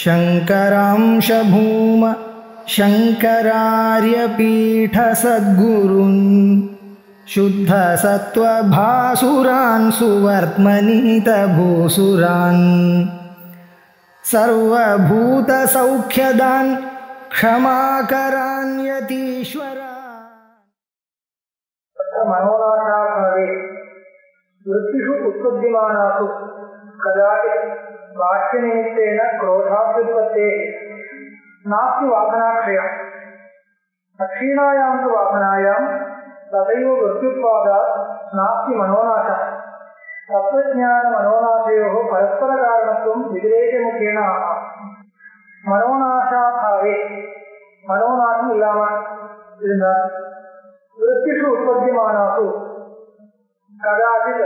शंकरांश भूम शंकरार्यपीठ सद्गुरुन् शुद्ध सत्वभासुरान् सुवर्त्मनीत भूसुरान् सर्वभूत सौख्यदान् क्षमाकरान् यतीश्वरा मनोनाशाभावे वृत्तिषु उत्पद्यमानासु कदाचित् बाह्यनिमित्तेन क्रोधाभ्युत्पत्तेः नास्ति वासनाक्षयः अक्षीणायां तु वासनायां तथैव वृत्त्युत्पादात् नास्ति मनोनाशः तत्त्वज्ञानमनोनाशयोः परस्परकारणत्वं व्यतिरेकमुखेन आह मनोनाशाभावे मनोनाशम् इल्लामल இருந்தால் वृत्तिषु उत्पद्यमानासु कदाचित्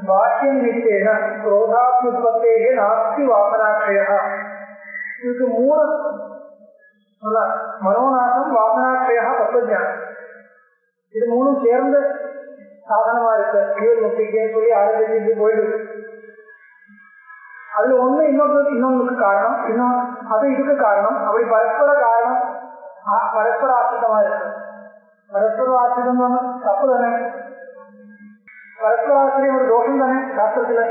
बाह्यनिमित्तेन क्रोधाभ्युत्पत्तेः नास्ति वासनाक्षयः இதுக்கு மூணு மனோநாசம் வாசனாட்சயா தத்துவஞானம் இது மூணும் சேர்ந்த சாதனமா இருக்கு ஜீவன் முக்திக்குன்னு சொல்லி ஆரம்பிச்சு போயிடுது. அதுல ஒண்ணு இன்னொன்னுக்கு காரணம், இன்னும் அது இதுக்கு காரணம். அப்படி பரஸ்பர காரணம் பரஸ்பர ஆசிரியமா இருக்கு. பரஸ்பர ஆசிரியம் தப்பு தானே, பரஸ்பர ஆசிரியம் ஒரு தோஷம் தானே சாஸ்திரத்துல.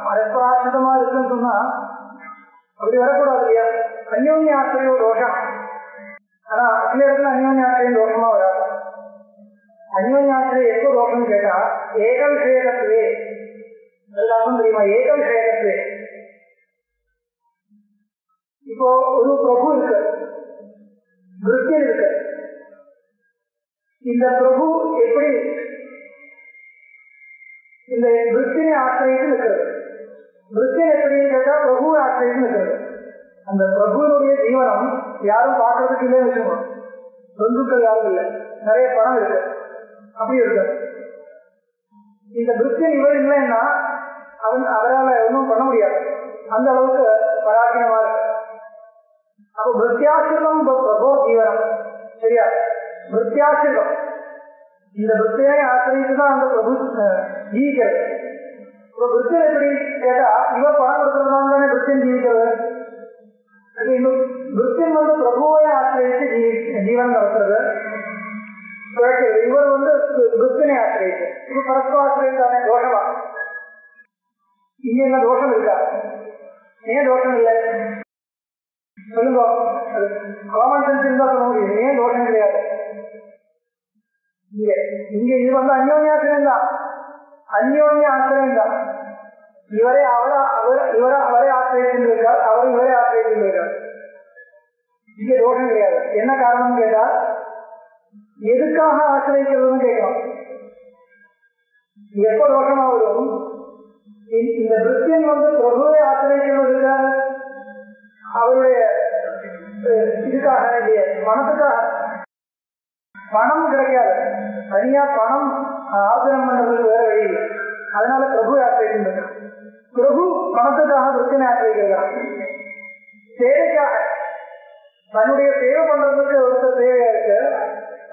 பரஸ்பராசிரிதமா இருக்குன்னு சொன்னா அப்படி வரக்கூடாது இல்லையா? அந்யோன்ய ஆசிரியம் தோஷம். ஆனா சில இடத்துல அந்யோன்ய ஆசிரியம் தோஷமா வராது. அந்யோன்ய ஆசிரியம் எப்போ தோஷம்னு கேட்டா ஏக விஷயத்துவே, எல்லாருக்கும் தெரியுமா ஏக விஷயத்துவே. இப்போ ஒரு பிரபு இருக்கு, விருத்தியன் இருக்கு. இந்த பிரபு எப்படி இந்த விருத்தினை ஆசிரியத்து இருக்கிறது, விருத்தியன் எப்படின்னு கேட்டா பிரபுவை ஆசிரியத்து இருக்கிறது. அந்த பிரபுனுடைய ஜீவனம் யாரும் பார்க்கறதுக்கு இல்லைன்னு வச்சுக்கணும். சொந்துக்கள் யாரும் இல்லை, நிறைய பணம் இருக்கு, அப்படி இருக்கு. இந்த விருத்தியன் இவர் இல்லைன்னா அவரால் ஒன்றும் பண்ண முடியாது, அந்த அளவுக்கு பராக்கிரமா இருக்கு. அப்போ விருத்தியாசிரியம் பிரபோ ஜீவனம் சரியா? விருத்தியாசிரியம் இந்த விருத்தியை ஆசிரியத்துதான் அந்த பிரபு ஜீவிக்கிறது. இப்போ விருத்தியன் எப்படி கேட்டா இவர் பணம் கொடுக்கறதுனால தானே விருத்தியன் ஜீவிக்கிறது. விருத்தியன் பிரபுவை ஆசிரியத்து ஜீவன் நடத்துறது, இவர் விருத்தினை ஆசிரியத்து. இது பரஸ்பர ஆசிரியம் தானே, தோஷமா? இங்க என்ன தோஷம் இருக்கா? ஏன் தோஷம் இல்லை சொல்லுங்க. காமன் சென்ஸ் இருந்தா சொல்ல முடியும், ஏன் தோஷம் கிடையாது? இங்க இது அந்யோன்ய ஆசிரியம் தான், அந்யோன்ய ஆசிரியம் தான். இவரை அவரை ஆசிரியத்திருக்கார், அவர் இவரை ஆசிரியத்திருக்கார். இங்க தோஷம் கிடையாது. என்ன காரணம் கேட்டா எதுக்காக ஆசிரியக்கிறதுன்னு கேட்கணும். எப்ப தோஷமா வரும்? இந்த விருத்தியன் பிரபுவை ஆசிரியக்கிறதுக்காக, அவருடைய இதுக்காக இல்லையே, பணத்துக்காக. பணம் கிடைக்காது, தனியா பணம் ஆர்ஜனம் பண்றதுக்கு வேற வழி இல்லை. அதனால பிரபு ஆசிரியர். பிரபு பணத்துக்காக விருத்தினை ஆசிரியர். சேவைக்காக தன்னுடைய சேவை பண்றதுக்கு ஒருத்தர் தேவையா இருக்கு,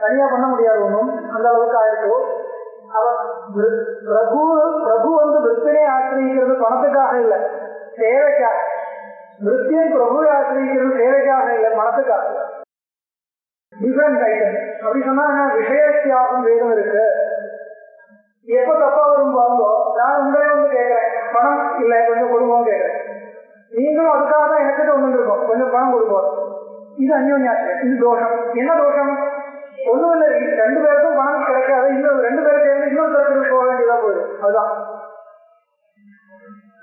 தனியா பண்ண முடியாது, ஒன்றும் அந்த அளவுக்கு ஆயிருக்கு. அவர் பிரபு விருத்தினை ஆசிரியக்கிறது பணத்துக்காக இல்லை, சேவைக்காக. விருத்தியன் பிரபுவை ஆசிரியக்கிறது சேவைக்காக இல்லை, பணத்துக்காக. Difference item. அப்படி சொன்னா விஷய தியாகம் வேதம் இருக்கு. எப்ப தப்பா வரும் பாருங்க, நான் உங்களே கேட்கிறேன், பணம் இல்லை கொஞ்சம் கொடுப்போம் கேட்கிறேன். நீங்களும் அதுக்காக தான் எனக்கு ஒண்ணு இருக்கும், கொஞ்சம் பணம் கொடுப்போம். இது அந்யோன்யாசிரியம், இது தோஷம். என்ன தோஷம்? ஒண்ணும் இல்லை, ரெண்டு பேருக்கும் பணம் கிடைக்காது, இன்னும் ரெண்டு பேரும் சேர்ந்து இன்னொரு தரத்துக்கு போக வேண்டியதா போயிடும். அதுதான்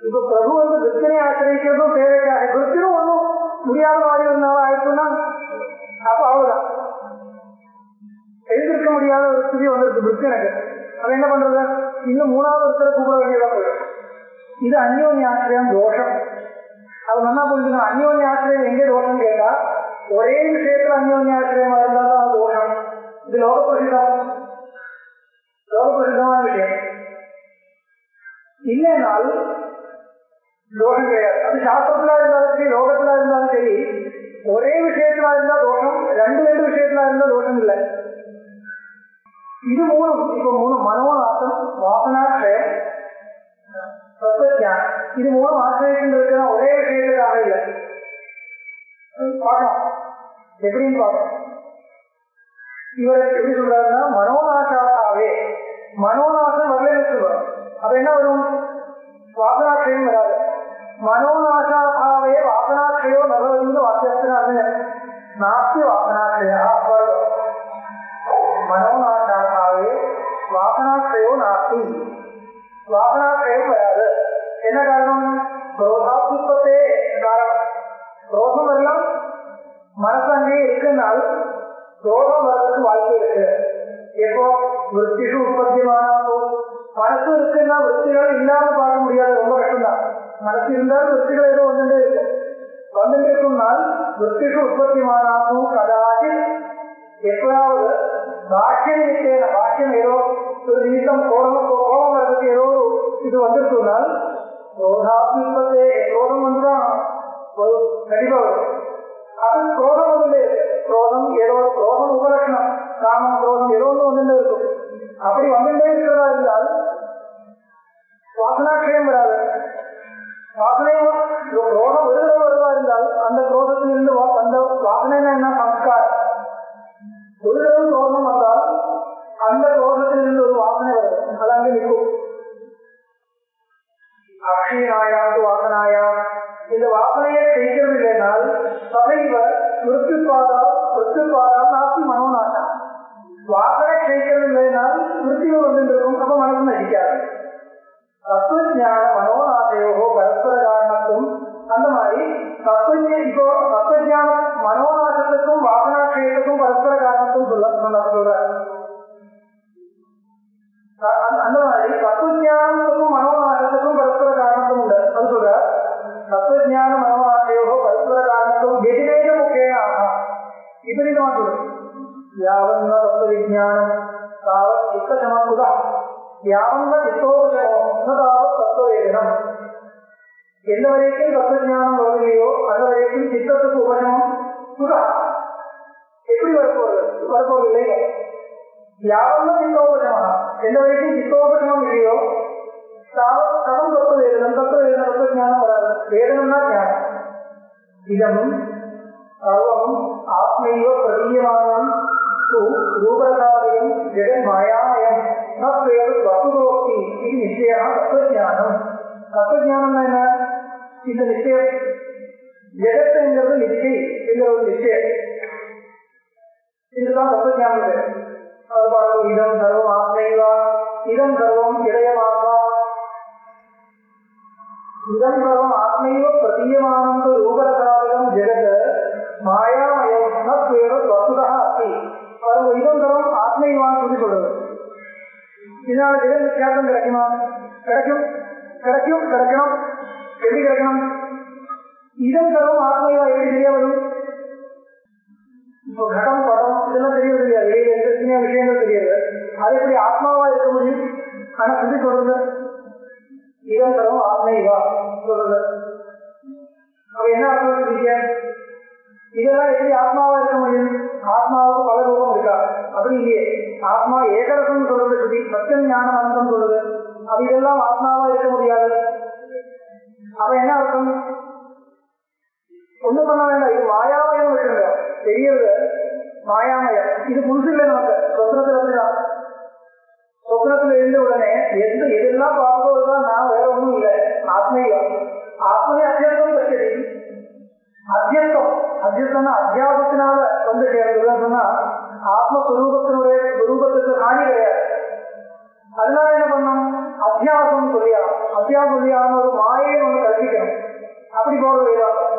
இப்ப பிரபு விருத்தினை ஆசிரியக்கிறதும் தேவைக்காக. விருத்தினும் ஒன்றும் முடியாத மாதிரி இருந்தாலும் ஆயிடுச்சுன்னா அப்ப அவ்வளவுதான், எழுந்திருக்க முடியாத ஒரு ஸ்திதி வந்துருக்கு விருத்தியனுக்கு. அவ என்ன பண்றது? இன்னும் மூணாவது ஒருத்தரை கூப்பிட வேண்டியதா போயிடும். இது அந்யோன்ய ஆசிரியம் தோஷம். அது நல்லா புரிஞ்சுக்கணும். அந்யோன்ய ஆசிரியம் எங்கே தோஷம் கேட்டா ஒரே விஷயத்துல அந்யோன்ய ஆசிரியமா இருந்தால்தான் அது தோஷம். இது லோகப்பிரசிதமான விஷயம். இல்லைனால் தோஷம் கிடையாது. அது சாஸ்திரத்துல இருந்தாலும் சரி, லோகத்துல இருந்தாலும் சரி, ஒரே விஷயத்துல இருந்தா தோஷம், ரெண்டு விஷயத்துல இருந்தா தோஷம் இல்லை. இது மூணு. இப்ப மூணு மனோநாசம், வாசனாட்சயம், தத்துவஞானம். இது மூலம் ஆசிரியர்கள் இருக்கிற ஒரே விஷயத்துக்காக இல்லை. பார்க்கலாம் எப்படின்னு பார்க்கலாம். இவர் எப்படி சொல்றாருன்னா மனோநாசாவே, மனோநாசம் வரலன்னு சொல்றாரு. அப்ப என்ன வரும்? வாசனாட்சயம் வராது. மனோநாசாவே வாசனாட்சயோ நகர்ந்து வாக்கியத்தினால நாஸ்தி வாசனாட்சயா. மனோநாசாவே வாசனாட்சயோ நாஸ்தி, வாசனாட்சயம் வராது. என்ன காரணம்? குரோதாத்மத்தே காரணம். குரோதம் எல்லாம் மனசு அங்கே இருக்குனால் குரோதம் வர்றதுக்கு வாய்ப்பு இருக்கு. எப்போ விற்பிஷு உற்பத்தியமான மனசு இருக்குன்னா விற்பிகள் இல்லாம பார்க்க முடியாது, ரொம்ப கஷ்டம்தான். மனசு இருந்தாலும் விற்பிகள் ஏதோ வந்துட்டே இருக்கும். வந்துட்டு இருக்கும்னால் விற்பிஷு உற்பத்தியமானாலும் கதாச்சி எப்பயாவது பாக்கியம் நிச்சயம், பாக்கியம் ஏதோ ஒரு நிமித்தம் கோபம் வர்றதுக்கு ஏதோ இது வந்துருக்குனால் குரோதாத்மத்தே, குரோதம் வந்துதான் ஒரு கண்டிப்பா வரும். அது குரோதம் வந்துட்டே இருக்கு. குரோதம் ஏதோ குரோதம் உபலட்சணம், காமம் குரோதம் ஏதோ ஒன்று வந்துட்டே இருக்கும். அப்படி வந்துட்டே இருக்கிறதா இருந்தால் வாசனாட்சயம் வராது. வாசனையும் குரோதம் ஒரு தடவை வருவதா இருந்தால் அந்த குரோதத்திலிருந்து அந்த வாசனைனா என்ன? சம்ஸ்காரம். ஒரு தடவை குரோதம் வந்தால் அந்த குரோதத்திலிருந்து ஒரு வாசனை வருது, அது அங்கே நிற்கும். அக்ஷீனாயாது வாசனாயா, இந்த வாசனையை செய்கிறது இல்லைனால் சதைவ மிருத்யுபாதா நாஸ்தி மனோநாசா. வாசனை செய்கிறது இல்லைனால் மிருத்திகள் வந்துருக்கும், அப்ப மனசு நசிக்காது. தத்துவஞான மனோநாசையோ பரஸ்பர காரணத்தும் அந்த மாதிரி இப்போ தத்துவஞானம் மனோநாசத்துக்கும் வாசனாட்சயத்துக்கும் பரஸ்பர காரணத்தும் சொல்றாரு. அந்த மாதிரி தத்துவஞானத்துக்கும் மனோநாசத்துக்கும் பரஸ்பர காரணத்தும் உண்டு. அது சொல்ற தத்துவஞான மனோநாசையோ பரஸ்பர காரணத்தும் வெதிரேக முக்கிய விபரீதமா சொல்றது. யாவன்ன தத்துவ விஜானம் தாவத் சித்த சமக்குதா, யாவன்ன சித்தோபசமோ தாவத் தத்துவவேதனம். எந்த வரைக்கும் தத்துவஞானம் வரலையோ அந்த வரைக்கும் சித்தத்துக்கு உபசமம் குதா, எப்படி வரப்போவதில்லை. யாவன்ன சித்தோபசமா, எந்த வரைக்கும் சித்தோபசமம் இல்லையோ தாவத் சமம் தத்துவவேதனம். தத்துவவேதனம் தத்துவஞானம் வராது. வேதனம்னா ஞானம். இதமும் சர்வம் ஆத்மையோ பிரதீயமானம் ரூபகாரியம் ஜெகன் மாயாமயம் வசுதோஸ்தி. இது நிச்சயமா தத்துவஞானம். தத்துவஞானம் என்ன? இந்த நிச்சயம் ஜெகத்துங்கிறது நிச்சை என்கிற ஒரு நிச்சயம். இதுதான் தத்துவஞானம். அது பார்க்கும் இதம் சர்வம் ஆத்மைவா, இதம் சர்வம் இதயமாத்மா, இதம் சர்வம் ஆத்மையோ பிரதீயமானம் ரூபகாரியம் ஜெகத் மாயாமயம் வசுதா அஸ்தி. இதம் சர்வம் ஆத்மைவான்னு சொல்லி சொல்றது. இதனால ஜெகன் வித்தியாசம் கிடைக்குமா? கிடைக்கணும். எப்படி கிடைக்கணும்? இதம் சர்வம் ஆத்மைவா எப்படி தெரிய வரும்? இப்போ கடம் படம் இதெல்லாம் தெரிய தெரியாது, வெளியில எந்த விஷயங்கள் தெரியாது. அது எப்படி ஆத்மாவா இருக்க முடியும்? ஆனா சொல்லி சொல்றது இதம் சர்வம் ஆத்மைவா சொல்றது. அப்ப என்ன அர்த்தம் சொல்லிக்க? இதெல்லாம் எப்படி ஆத்மாவா இருக்க முடியும்? ஆத்மாவுக்கு பல ரூபம் இருக்கா? அப்படி இல்லையே. ஆத்மா ஏகரசம் சொல்றது சொல்லி சத்தியம் ஞானம் அனந்தம் சொல்றது. அப்ப இதெல்லாம் ஆத்மாவா இருக்க முடியாது. அப்ப என்ன அர்த்தம்? ஒண்ணும் பண்ண வேண்டாம். இது மாயாமயம் இருக்குங்க, தெரியறது மாயாமயம். இது புதுசு இல்லை நமக்கு. சொப்னத்துல அப்படிதான். சொப்னத்துல இருந்த உடனே எதெல்லாம் பார்ப்பதுதான் நான், வேற ஒண்ணும் இல்லை. ஆத்மீயம் ஆத்மீய அத்தியாசம் கஷ்டி. அத்தியஸ்தம்னா அத்தியாசத்தினால வந்து சேர்ந்ததுன்னு சொன்னா ஆத்மஸ்வரூபத்தினுடைய ஸ்வரூபத்துக்கு காணி கிடையாது. அதனால என்ன பண்ணணும்? அத்தியாசம் சொல்லியான ஒரு மாயை ஒண்ணு கல்பிக்கணும். அப்படி போறது வேதாந்தம்.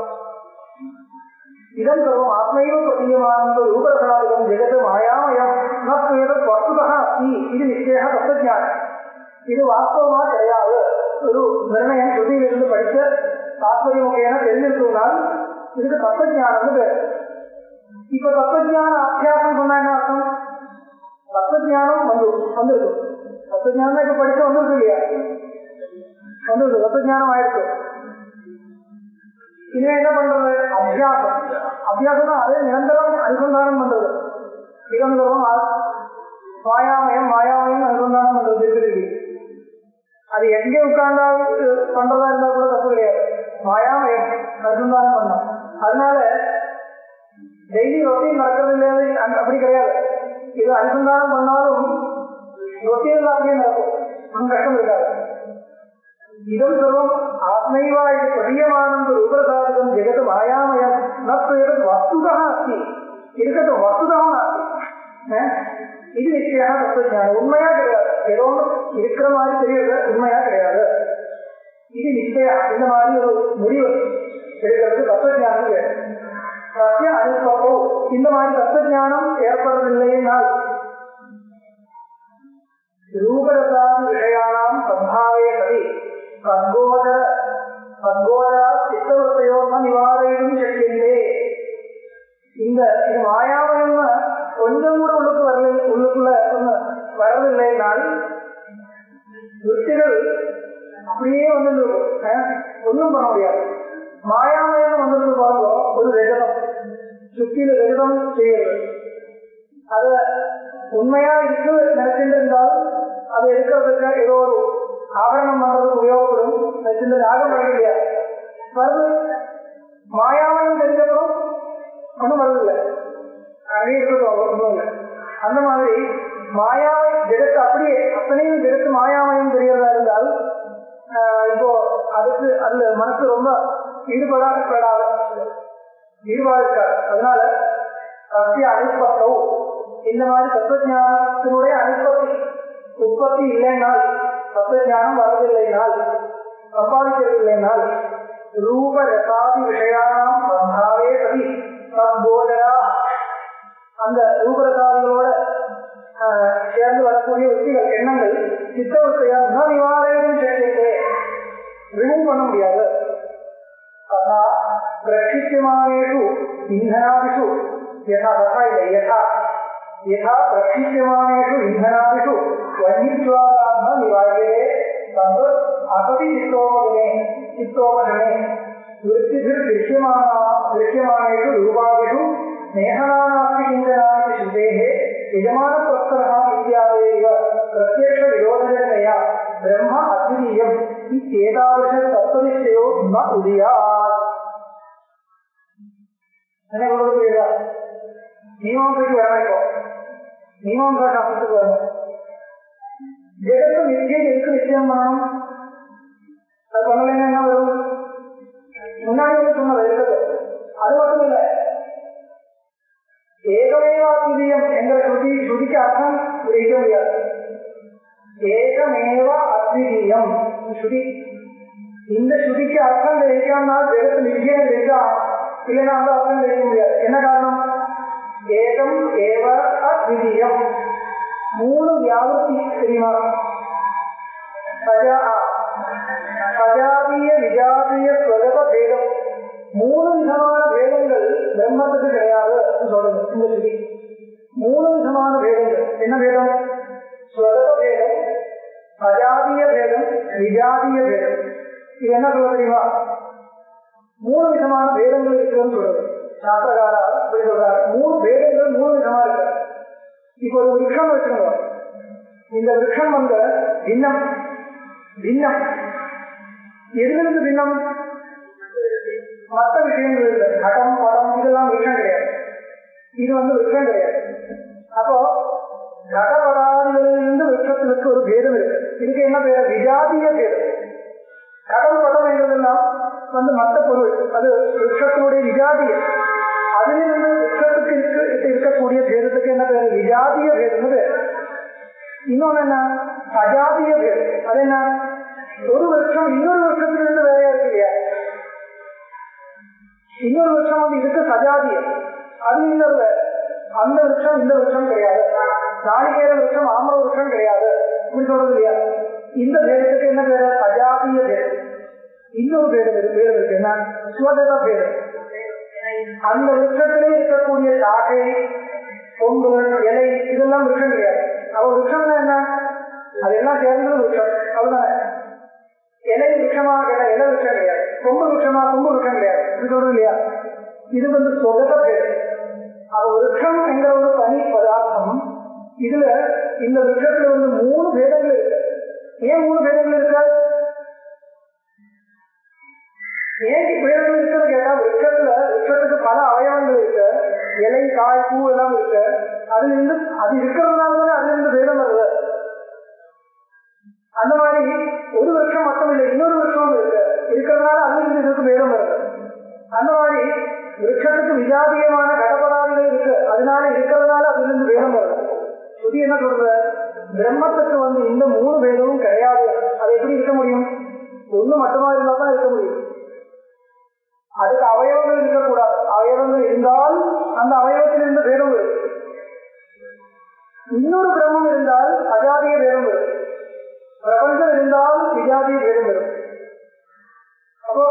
இதம் சர்வம் ஆத்மைவ பிரதீயமான ரூபரசாதிகம் ஜெகத் மாயாமயம் வஸ்துதா அஸ்தி. இது நிச்சய தத்துவஞானம். இது வாஸ்தவமா கிடையாது. ஒரு நிர்ணயம் ஸ்ருதியிலிருந்து படித்த தாத்பரியமுகையான தெரிஞ்சிருக்கோம்னால் இதுக்கு தத்துவஞானம் பேர். இப்ப தத்துவஞான அத்தியாசம் சொன்னா என்ன அர்த்தம்? தத்துவஞானம் வந்திருக்கும். தத்துவஞானம் இப்ப படிச்ச வந்திருக்கு இல்லையா? வந்திருக்கு, தத்துவஞானம் ஆயிருக்கு. இனிமே என்ன பண்றது? அத்தியாசம் தான். அதே நிரந்தரம் அனுசந்தானம் பண்றது. நிரந்தரம் மாயாமயம் அனுசந்தானம் பண்றது இருக்கு. அது எங்கே உட்கார்ந்தா பண்றதா இருந்தா கூட தப்பு கிடையாது. மாயாமயம் அனுசந்தானம் பண்ணலாம். அதனால டெய்லி ரொட்டீன் நடக்கிறது இல்லையாது அப்படி கிடையாது. இது அனுசந்தானம் பண்ணாலும் ரொட்டீன் அப்படியே நடக்கும், ஒன்றும் கஷ்டம் இருக்காது. இதம் சர்வம் ஆத்மைவா இது பிரதீயமானந்த ரூபசாதகம் ஜெகத் மாயாமயம் நது வஸ்துதா அஸ்தி. இருக்கட்டும், வஸ்துதான் அஸ்தி. இது நிச்சயம் தத்துவஞானம் உண்மையா கிடையாது. ஏதோ இருக்கிற மாதிரி தெரியுது, உண்மையா கிடையாது. இது நிச்சயம். இந்த மாதிரி ஒரு முடிவு எடுக்கிறது தத்துவஞானம் வேணும். சத்திய அனுபவம் இந்த மாதிரி தத்துவஞானம் ஏற்படுறதில்லைனால் ரூபரசாதி விஷயானாம் சம்பாவே சதி சத்கோதரா சித்தவத்தையோ நிவாரையும் சக்கியந்தே. இந்த இது மாயாமயம் கொஞ்சம் கூட உள்ளுக்குள்ள வரவில்லைனால் விருத்திகள் அப்படியே வந்து ஒன்றும் பண்ண முடியாது. மாயாமயம் வந்தது பாருங்க, ஒரு ரஜதம் சுத்தியில ரஜதம் செய்யறது. அத உண்மையா இருக்கு நினைச்சுட்டு இருந்தால் அதை எடுக்கிறதுக்கு ஏதோ ஒரு ஆபரணம் பண்றதுக்கு உபயோகப்படும். நினைச்சிருந்த யாரும் வர முடியாது. வருது மாயாமயம் தெரிஞ்சப்பறம் ஒன்றும் வருதில்லை, அங்கே இருக்கிறது ஒன்றும் இல்லை. அந்த மாதிரி மாயாமயம் ஜெகத்து அப்படியே அத்தனையும் ஜெகத்து மாயாமயம் தெரியறதா இருந்தால் இப்போ அதுக்கு அதுல மனசு ரொம்ப ஈடுபாடு இருக்காது. அதனால சத்திய அனுப்பத்தோ இந்த மாதிரி தத்துவஞானத்தினுடைய உற்பத்தி இல்லைனால், தத்துவஞானம் வரவில்லைனால், சம்பாதிக்கவில்லைனால் ரூப ரசாதி விஷயானாம் சம்பாவே சதி சத்போதரா அந்த ரூபரசாதிகளோட சேர்ந்து வரக்கூடிய உத்திகள் எண்ணங்கள் சித்தவத்தையா நிவாரணம் செய்யவே ரிமூவ் பண்ண முடியாது. ததா பிரக்ஷிப்யமானேஷு இந்தனாதிஷு யதா ததா இல்லை யதா யதா பிரக்ஷிப்யமானேஷு இந்தனாதிஷு வன்னித்வாராத்ம நிவாரணே தத் அகதி சித்தோபகமே விருத்திபிர் திருஷ்யமானேஷு ரூபாதிஷு நேஹனானாஸ்தி இந்தனாதி சுதேஹே யஜமான பிரஸ்தரஹ இத்யாதேவ பிரத்யக்ஷ விரோதஜனயா பிரம்ம அத்விதீயம் இத்யேதாதృశ தத்துவநிச்சயோ ந உதியாத். என்ன சொல்றது? மீமாம்சைக்கு வரணும். மீமாம்சா சாஸ்திரத்துக்கு வரணும். ஜெகத்து நிச்சயம் எதுக்கு நிச்சயம் பண்ணணும்? அது பண்ணலைன்னா என்ன வரும்? முன்னாடி வந்து சொன்னது இருக்கிறது. அது மட்டும் இல்லை, ஏகமேவா அத்விதீயம் என்கிற ஸ்ருதிக்கு அர்த்தம் புரிக்க முடியாது. ஏகமேவா அத்விதீயம் ஸ்ருதி, இந்த ஸ்ருதிக்கு அர்த்தம் தெரிவிக்காம ஜெகத்து நிச்சயம் தெரிஞ்சா இல்லைன்னா அந்த அர்த்தம் தெரிவிக்க முடியாது. என்ன காரணம்? ஏகம் ஏவ அத்விதீயம் மூணு வியாபத்தி தெரியுமா? சஜாதிய விஜாதிய ஸ்வரத பேதம் மூணு விதமான பேதங்கள் பிரம்மத்துக்கு கிடையாது சொல்றது இந்த ஸ்ருதி. மூணு விதமான பேதங்கள். என்ன பேதம்? ஸ்வரத பேதம், சஜாதிய பேதம், விஜாதிய பேதம். இது என்ன சொல்ல தெரியுமா? மூணு விதமான பேதங்கள் இருக்குன்னு சொல்றது சாஸ்திரகாரா. அப்படி சொல்றாரு, மூணு பேதங்கள் மூணு விதமா இருக்கு. இப்போ ஒரு விருஷம் வச்சுக்கோங்க. இந்த விருஷம் வந்து பின்னம் பின்னம் எதிலிருந்து பின்னம்? மற்ற விஷயங்கள் இல்லை. கடம் படம் இதெல்லாம் விஷயம் கிடையாது. இது வந்து விஷயம் கிடையாது. அப்போ கடப்படாதிலிருந்து விருஷத்திற்கு ஒரு பேதம் இருக்கு. இதுக்கு என்ன பேர்? விஜாதிய பேதம். கடம் படம் என்றதெல்லாம் வந்து மற்ற பொருள், அது விருஷத்தினுடைய விஜாதியம். அதிலிருந்து விருஷத்துக்கு இருக்கக்கூடிய பேதத்துக்கு என்ன பேர்? விஜாதிய பேதம்னு பேர். இன்னொன்னு என்ன? சஜாதிய பேதம். அது என்ன? ஒரு வருஷம் இன்னொரு வருஷத்திலிருந்து வேறையா இருக்கு இல்லையா? இன்னொரு வருஷம் வந்து இதுக்கு சஜாதியம், அது இன்னொரு. அந்த வருஷம் இந்த வருஷம் கிடையாது. நாளிகேர வருஷம் ஆமர வருஷம் கிடையாது. இப்படி சொல்றது இல்லையா? இந்த பேதத்துக்கு என்ன பேரு? சஜாதிய பேதம். இன்னொரு பேதம் இருக்கு. என்ன? சுவதத பேதம். அந்த விருட்சத்திலே இருக்கக்கூடிய சாகை, கொம்பு, இலை இதெல்லாம் விருட்சம் கிடையாது. அவ விருட்சம்னா என்ன? அதெல்லாம் சேர்ந்தது விருட்சம். அவ்வளவுதானே. இலை விருட்சமா கிடையாது, இலை விருட்சம் கிடையாது. கொம்பு விருட்சமா, கொம்பு விருட்சம் கிடையாது. இப்படி சொல்றது இல்லையா? இது வந்து சொகத பேரு. அது விருட்சம் என்கிற ஒரு தனி பதார்த்தம். இதுல இந்த விருட்சத்துல வந்து மூணு பேதங்கள் இருக்கு. ஏன் 3 பேதங்கள் இருக்கா? ஏன் பேதங்கள் இருக்குன்னு கேட்டா, விருட்சத்துக்கு பல அவயவங்கள் இருக்கு, இலை காய் பூ எல்லாம் இருக்கு. அது இருக்கிறதுனாலதானே அதுல இருந்து பேதம் வருது. அந்த மாதிரி ஒரு விருட்சம் மட்டும் இல்லை, இன்னொரு விருட்சம் இருக்கு, இருக்கிறதுனால அதுல இருந்து இதுக்கு பேதம் வருது. அந்த மாதிரி விருட்சத்துக்கு விஜாதியமான கடப்படாதிகள் இருக்கு, அதனால இருக்கிறதுனால அதுல இருந்து பேதம் வருது. சுதி என்ன சொல்றது? பிரம்மத்துக்கு இந்த 3 பேதமும் கிடையாது. அது எப்படி இருக்க முடியும்? ஒண்ணு மட்டுமா இருந்தா தான் இருக்க முடியும். அதுக்கு அவயவங்கள் இருக்கக்கூடாது. அவயவங்கள் இருந்தால் அந்த அவயவத்திலிருந்து பேதம் வரும். இன்னொரு பிரம்மம் இருந்தால் அஜாதிய பேதம் வரும். பிரபஞ்சம் இருந்தால் விஜாதிய பேதம் வரும். அப்போ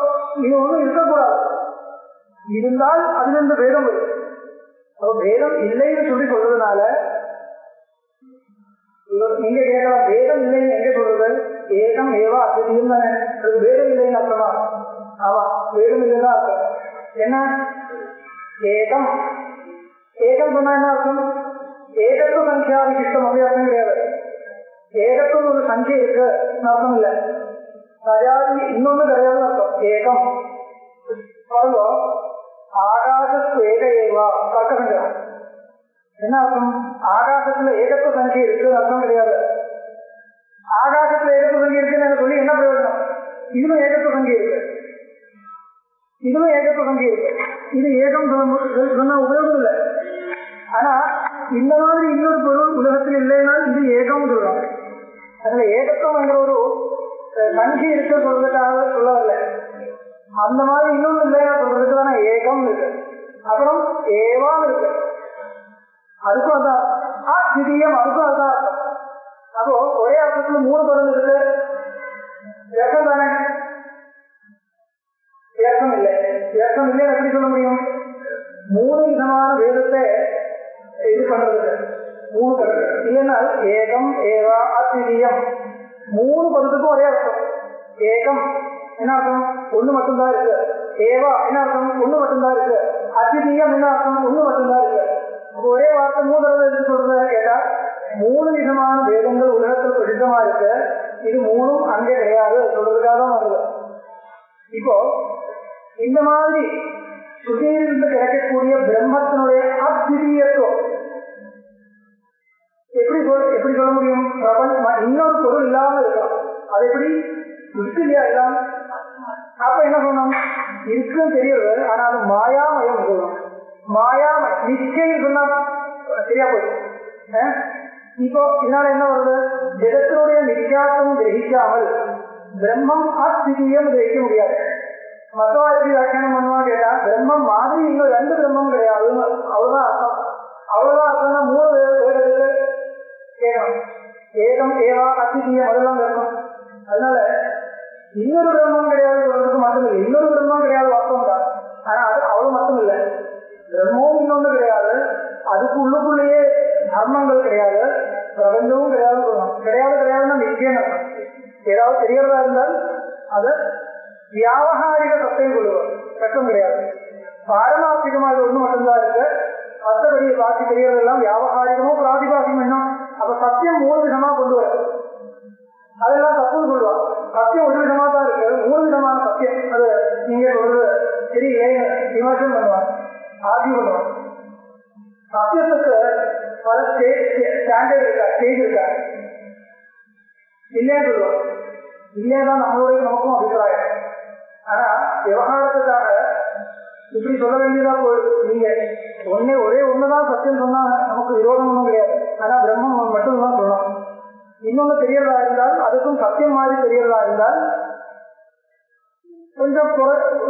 இது ஒன்றும் இருக்கக்கூடாது. இருந்தால் அதிலிருந்து பேதம் வரும். அப்போ பேதம் இல்லைன்னு சொல்லி சொல்றதுனால நீங்க கேட்கலாம், வேதம் இல்லைன்னு எங்க சொல்றது? ஏகம் ஏவா அத்விதீயம் தானே. அது வேதம் இல்லைன்னு அர்த்தமா? ஆமா, வேதம் இல்லைன்னா அர்த்தம் என்ன? ஏகம். ஏகம் சொன்னா என்ன அர்த்தம்? ஏகத்துவ சங்கியா விசிஷ்டம் அப்படி அர்த்தம் கிடையாது. ஏகத்துவம் ஒரு சங்கியா இருக்கு அர்த்தம் இல்லை. அதாவது இன்னொன்னு கிடையாது அர்த்தம். ஏகம் பாருங்க, ஆகாசத்து ஏக ஏவா தர்க்க சங்கியா. என்ன அர்த்தம்? ஆகாசத்துல ஏகத்துவ சங்கியா இருக்குன்னு அர்த்தம் கிடையாது. ஆகாசத்துல ஏகத்துவ சங்கியா இருக்குன்னு சொல்லி என்ன பிரயோஜனம்? இதுவும் ஏகத்துவ சங்கியா இருக்கு, இதுவும் ஏகத்துவ சங்கியா இருக்கு. இது ஏகம் சொன்னா உபயோகம் இல்லை. ஆனா இந்த மாதிரி இன்னொரு பொருள் உலகத்தில் இல்லைன்னா இது ஏகம் சொல்றோம். அதுல ஏகத்துவங்கிற ஒரு சங்கி இருக்க சொல்றதுக்காக சொல்லவில்லை. அந்த மாதிரி இன்னொன்று இல்லையா சொல்றதுக்கு தானே ஏகம் இருக்கு. அப்புறம் ஏவாம் இருக்கு, அதுக்கும் அதான். திடீயம் அதுக்கும் அதுதான் அர்த்தம். அப்போ ஒரே அர்த்தத்துல 3 பதம் இருக்கு. வியர்த்தம் தானே? வியர்த்தம் இல்லை. வியர்த்தம் இல்லைன்னு எப்படி சொல்ல முடியும்? 3 விதமான வேதத்தை இது பண்றது 3 பதம் இல்லைன்னா ஏகம் ஏவா அத்விதீயம் 3 பதத்துக்கும் ஒரே அர்த்தம். ஏகம் என்ன அர்த்தம்? ஒண்ணு மட்டும்தான் இருக்கு. ஏவா என்ன அர்த்தம்? ஒண்ணு மட்டும்தான் இருக்கு. அத்விதீயம் என்ன அர்த்தம்? ஒண்ணு மட்டும்தான் இருக்கு. ஒரே வார்த்தை 3 தடவை எதுக்கு சொல்றதுன்னு கேட்டா, 3 விதமான வேதங்கள் உலகத்தில் பிரசித்தமா இருக்கு, இது 3ம் அங்கே கிடையாது சொல்றதுக்காக தான் வருது. இப்போ இந்த மாதிரி சுதீரிலிருந்து கிடைக்கக்கூடிய பிரம்மத்தினுடைய அத்விதீயத்துவம் எப்படி சொல்ல முடியும்? பிரபஞ்சம் இன்னொரு பொருள் இல்லாம இருக்கலாம். அது எப்படி இருக்கு இல்லையா? இல்லாம அப்ப என்ன சொல்லணும்? இருக்குன்னு தெரியறது, ஆனா அது மாயாமயம் சொல்லணும். மாயாம நிச்சயம் சொன்னா சரியா போயிடும். இப்போ இதனால என்ன வருது? ஜெகத்தினுடைய நித்தியாசம் கிரகிக்காமல் பிரம்மம் அத்விதீயம் கிரகிக்க முடியாது. மத்தவா எப்படி வியாக்கியானம் பண்ணுவா கேட்டா, பிரம்மம் மாதிரி இன்னும் 2 பிரம்மம் கிடையாது, அவ்வளவுதான் அர்த்தம். அவ்வளவுதான் அர்த்தம்னா 3 வேதத்துக்கு கேட்கணும். ஏகம் ஏவா அத்விதீயம் அதெல்லாம் கேட்கணும். அதனால இன்னொரு பிரம்மம் கிடையாது சொல்றதுக்கு மட்டும் இல்லை, இன்னொரு பிரம்மம் கிடையாது வார்த்தம் தான். ஆனா அது அவ்வளவு மட்டும் இல்லை. பிரம்மமும் இன்னொன்று கிடையாது, அதுக்கு உள்ளுக்குள்ளேயே தர்மங்கள் கிடையாது, பிரபஞ்சமும் கிடையாது சொல்லணும். கிடையாதுன்னா நிச்சயம் ஏதாவது தெரியறதா இருந்தால் அது வியாவகாரிக சத்தியம் சொல்லுவோம், சட்டம் கிடையாது. பாரமார்த்திகமா அது ஒண்ணு மட்டும்தான் இருக்கு. மற்றபடி பாக்கி தெரியறதெல்லாம் வியாவகாரிகமும் பிராதிபாசிகம் இன்னும். அப்ப சத்தியம் 3 விதமா கொண்டு வரும். அதெல்லாம் தப்புன்னு சொல்லுவாங்க. சத்தியம் ஒரு விதமா தான் இருக்கு, 3 விதமான சத்தியம். அது நீங்க சொல்றது சரி இல்லைன்னு விமர்சனம் பண்ணுவாங்க, ஆர்கியூ பண்ணுவாங்க. சத்தியத்துக்கு பல ஸ்டாண்டர்ட் இருக்கா, ஸ்டேஜ் இருக்கா? இல்லைன்னு சொல்லுவாங்க. இல்லையதான் நம்மளுடைய நமக்கும் அபிப்பிராயம். ஆனா விவகாரத்துக்காக இப்படி சொல்ல வேண்டியதா போயிடுது. நீங்க ஒரே ஒண்ணுதான் சத்தியம் சொன்னா நமக்கு விரோதம் ஒன்றும் கிடையாது. ஆனா பிரம்மம் மட்டும்தான் சொல்லலாம். இன்னொன்னு தெரியறதா இருந்தால், அதுக்கும் சத்தியம் மாதிரி தெரியறதா இருந்தால் கொஞ்சம்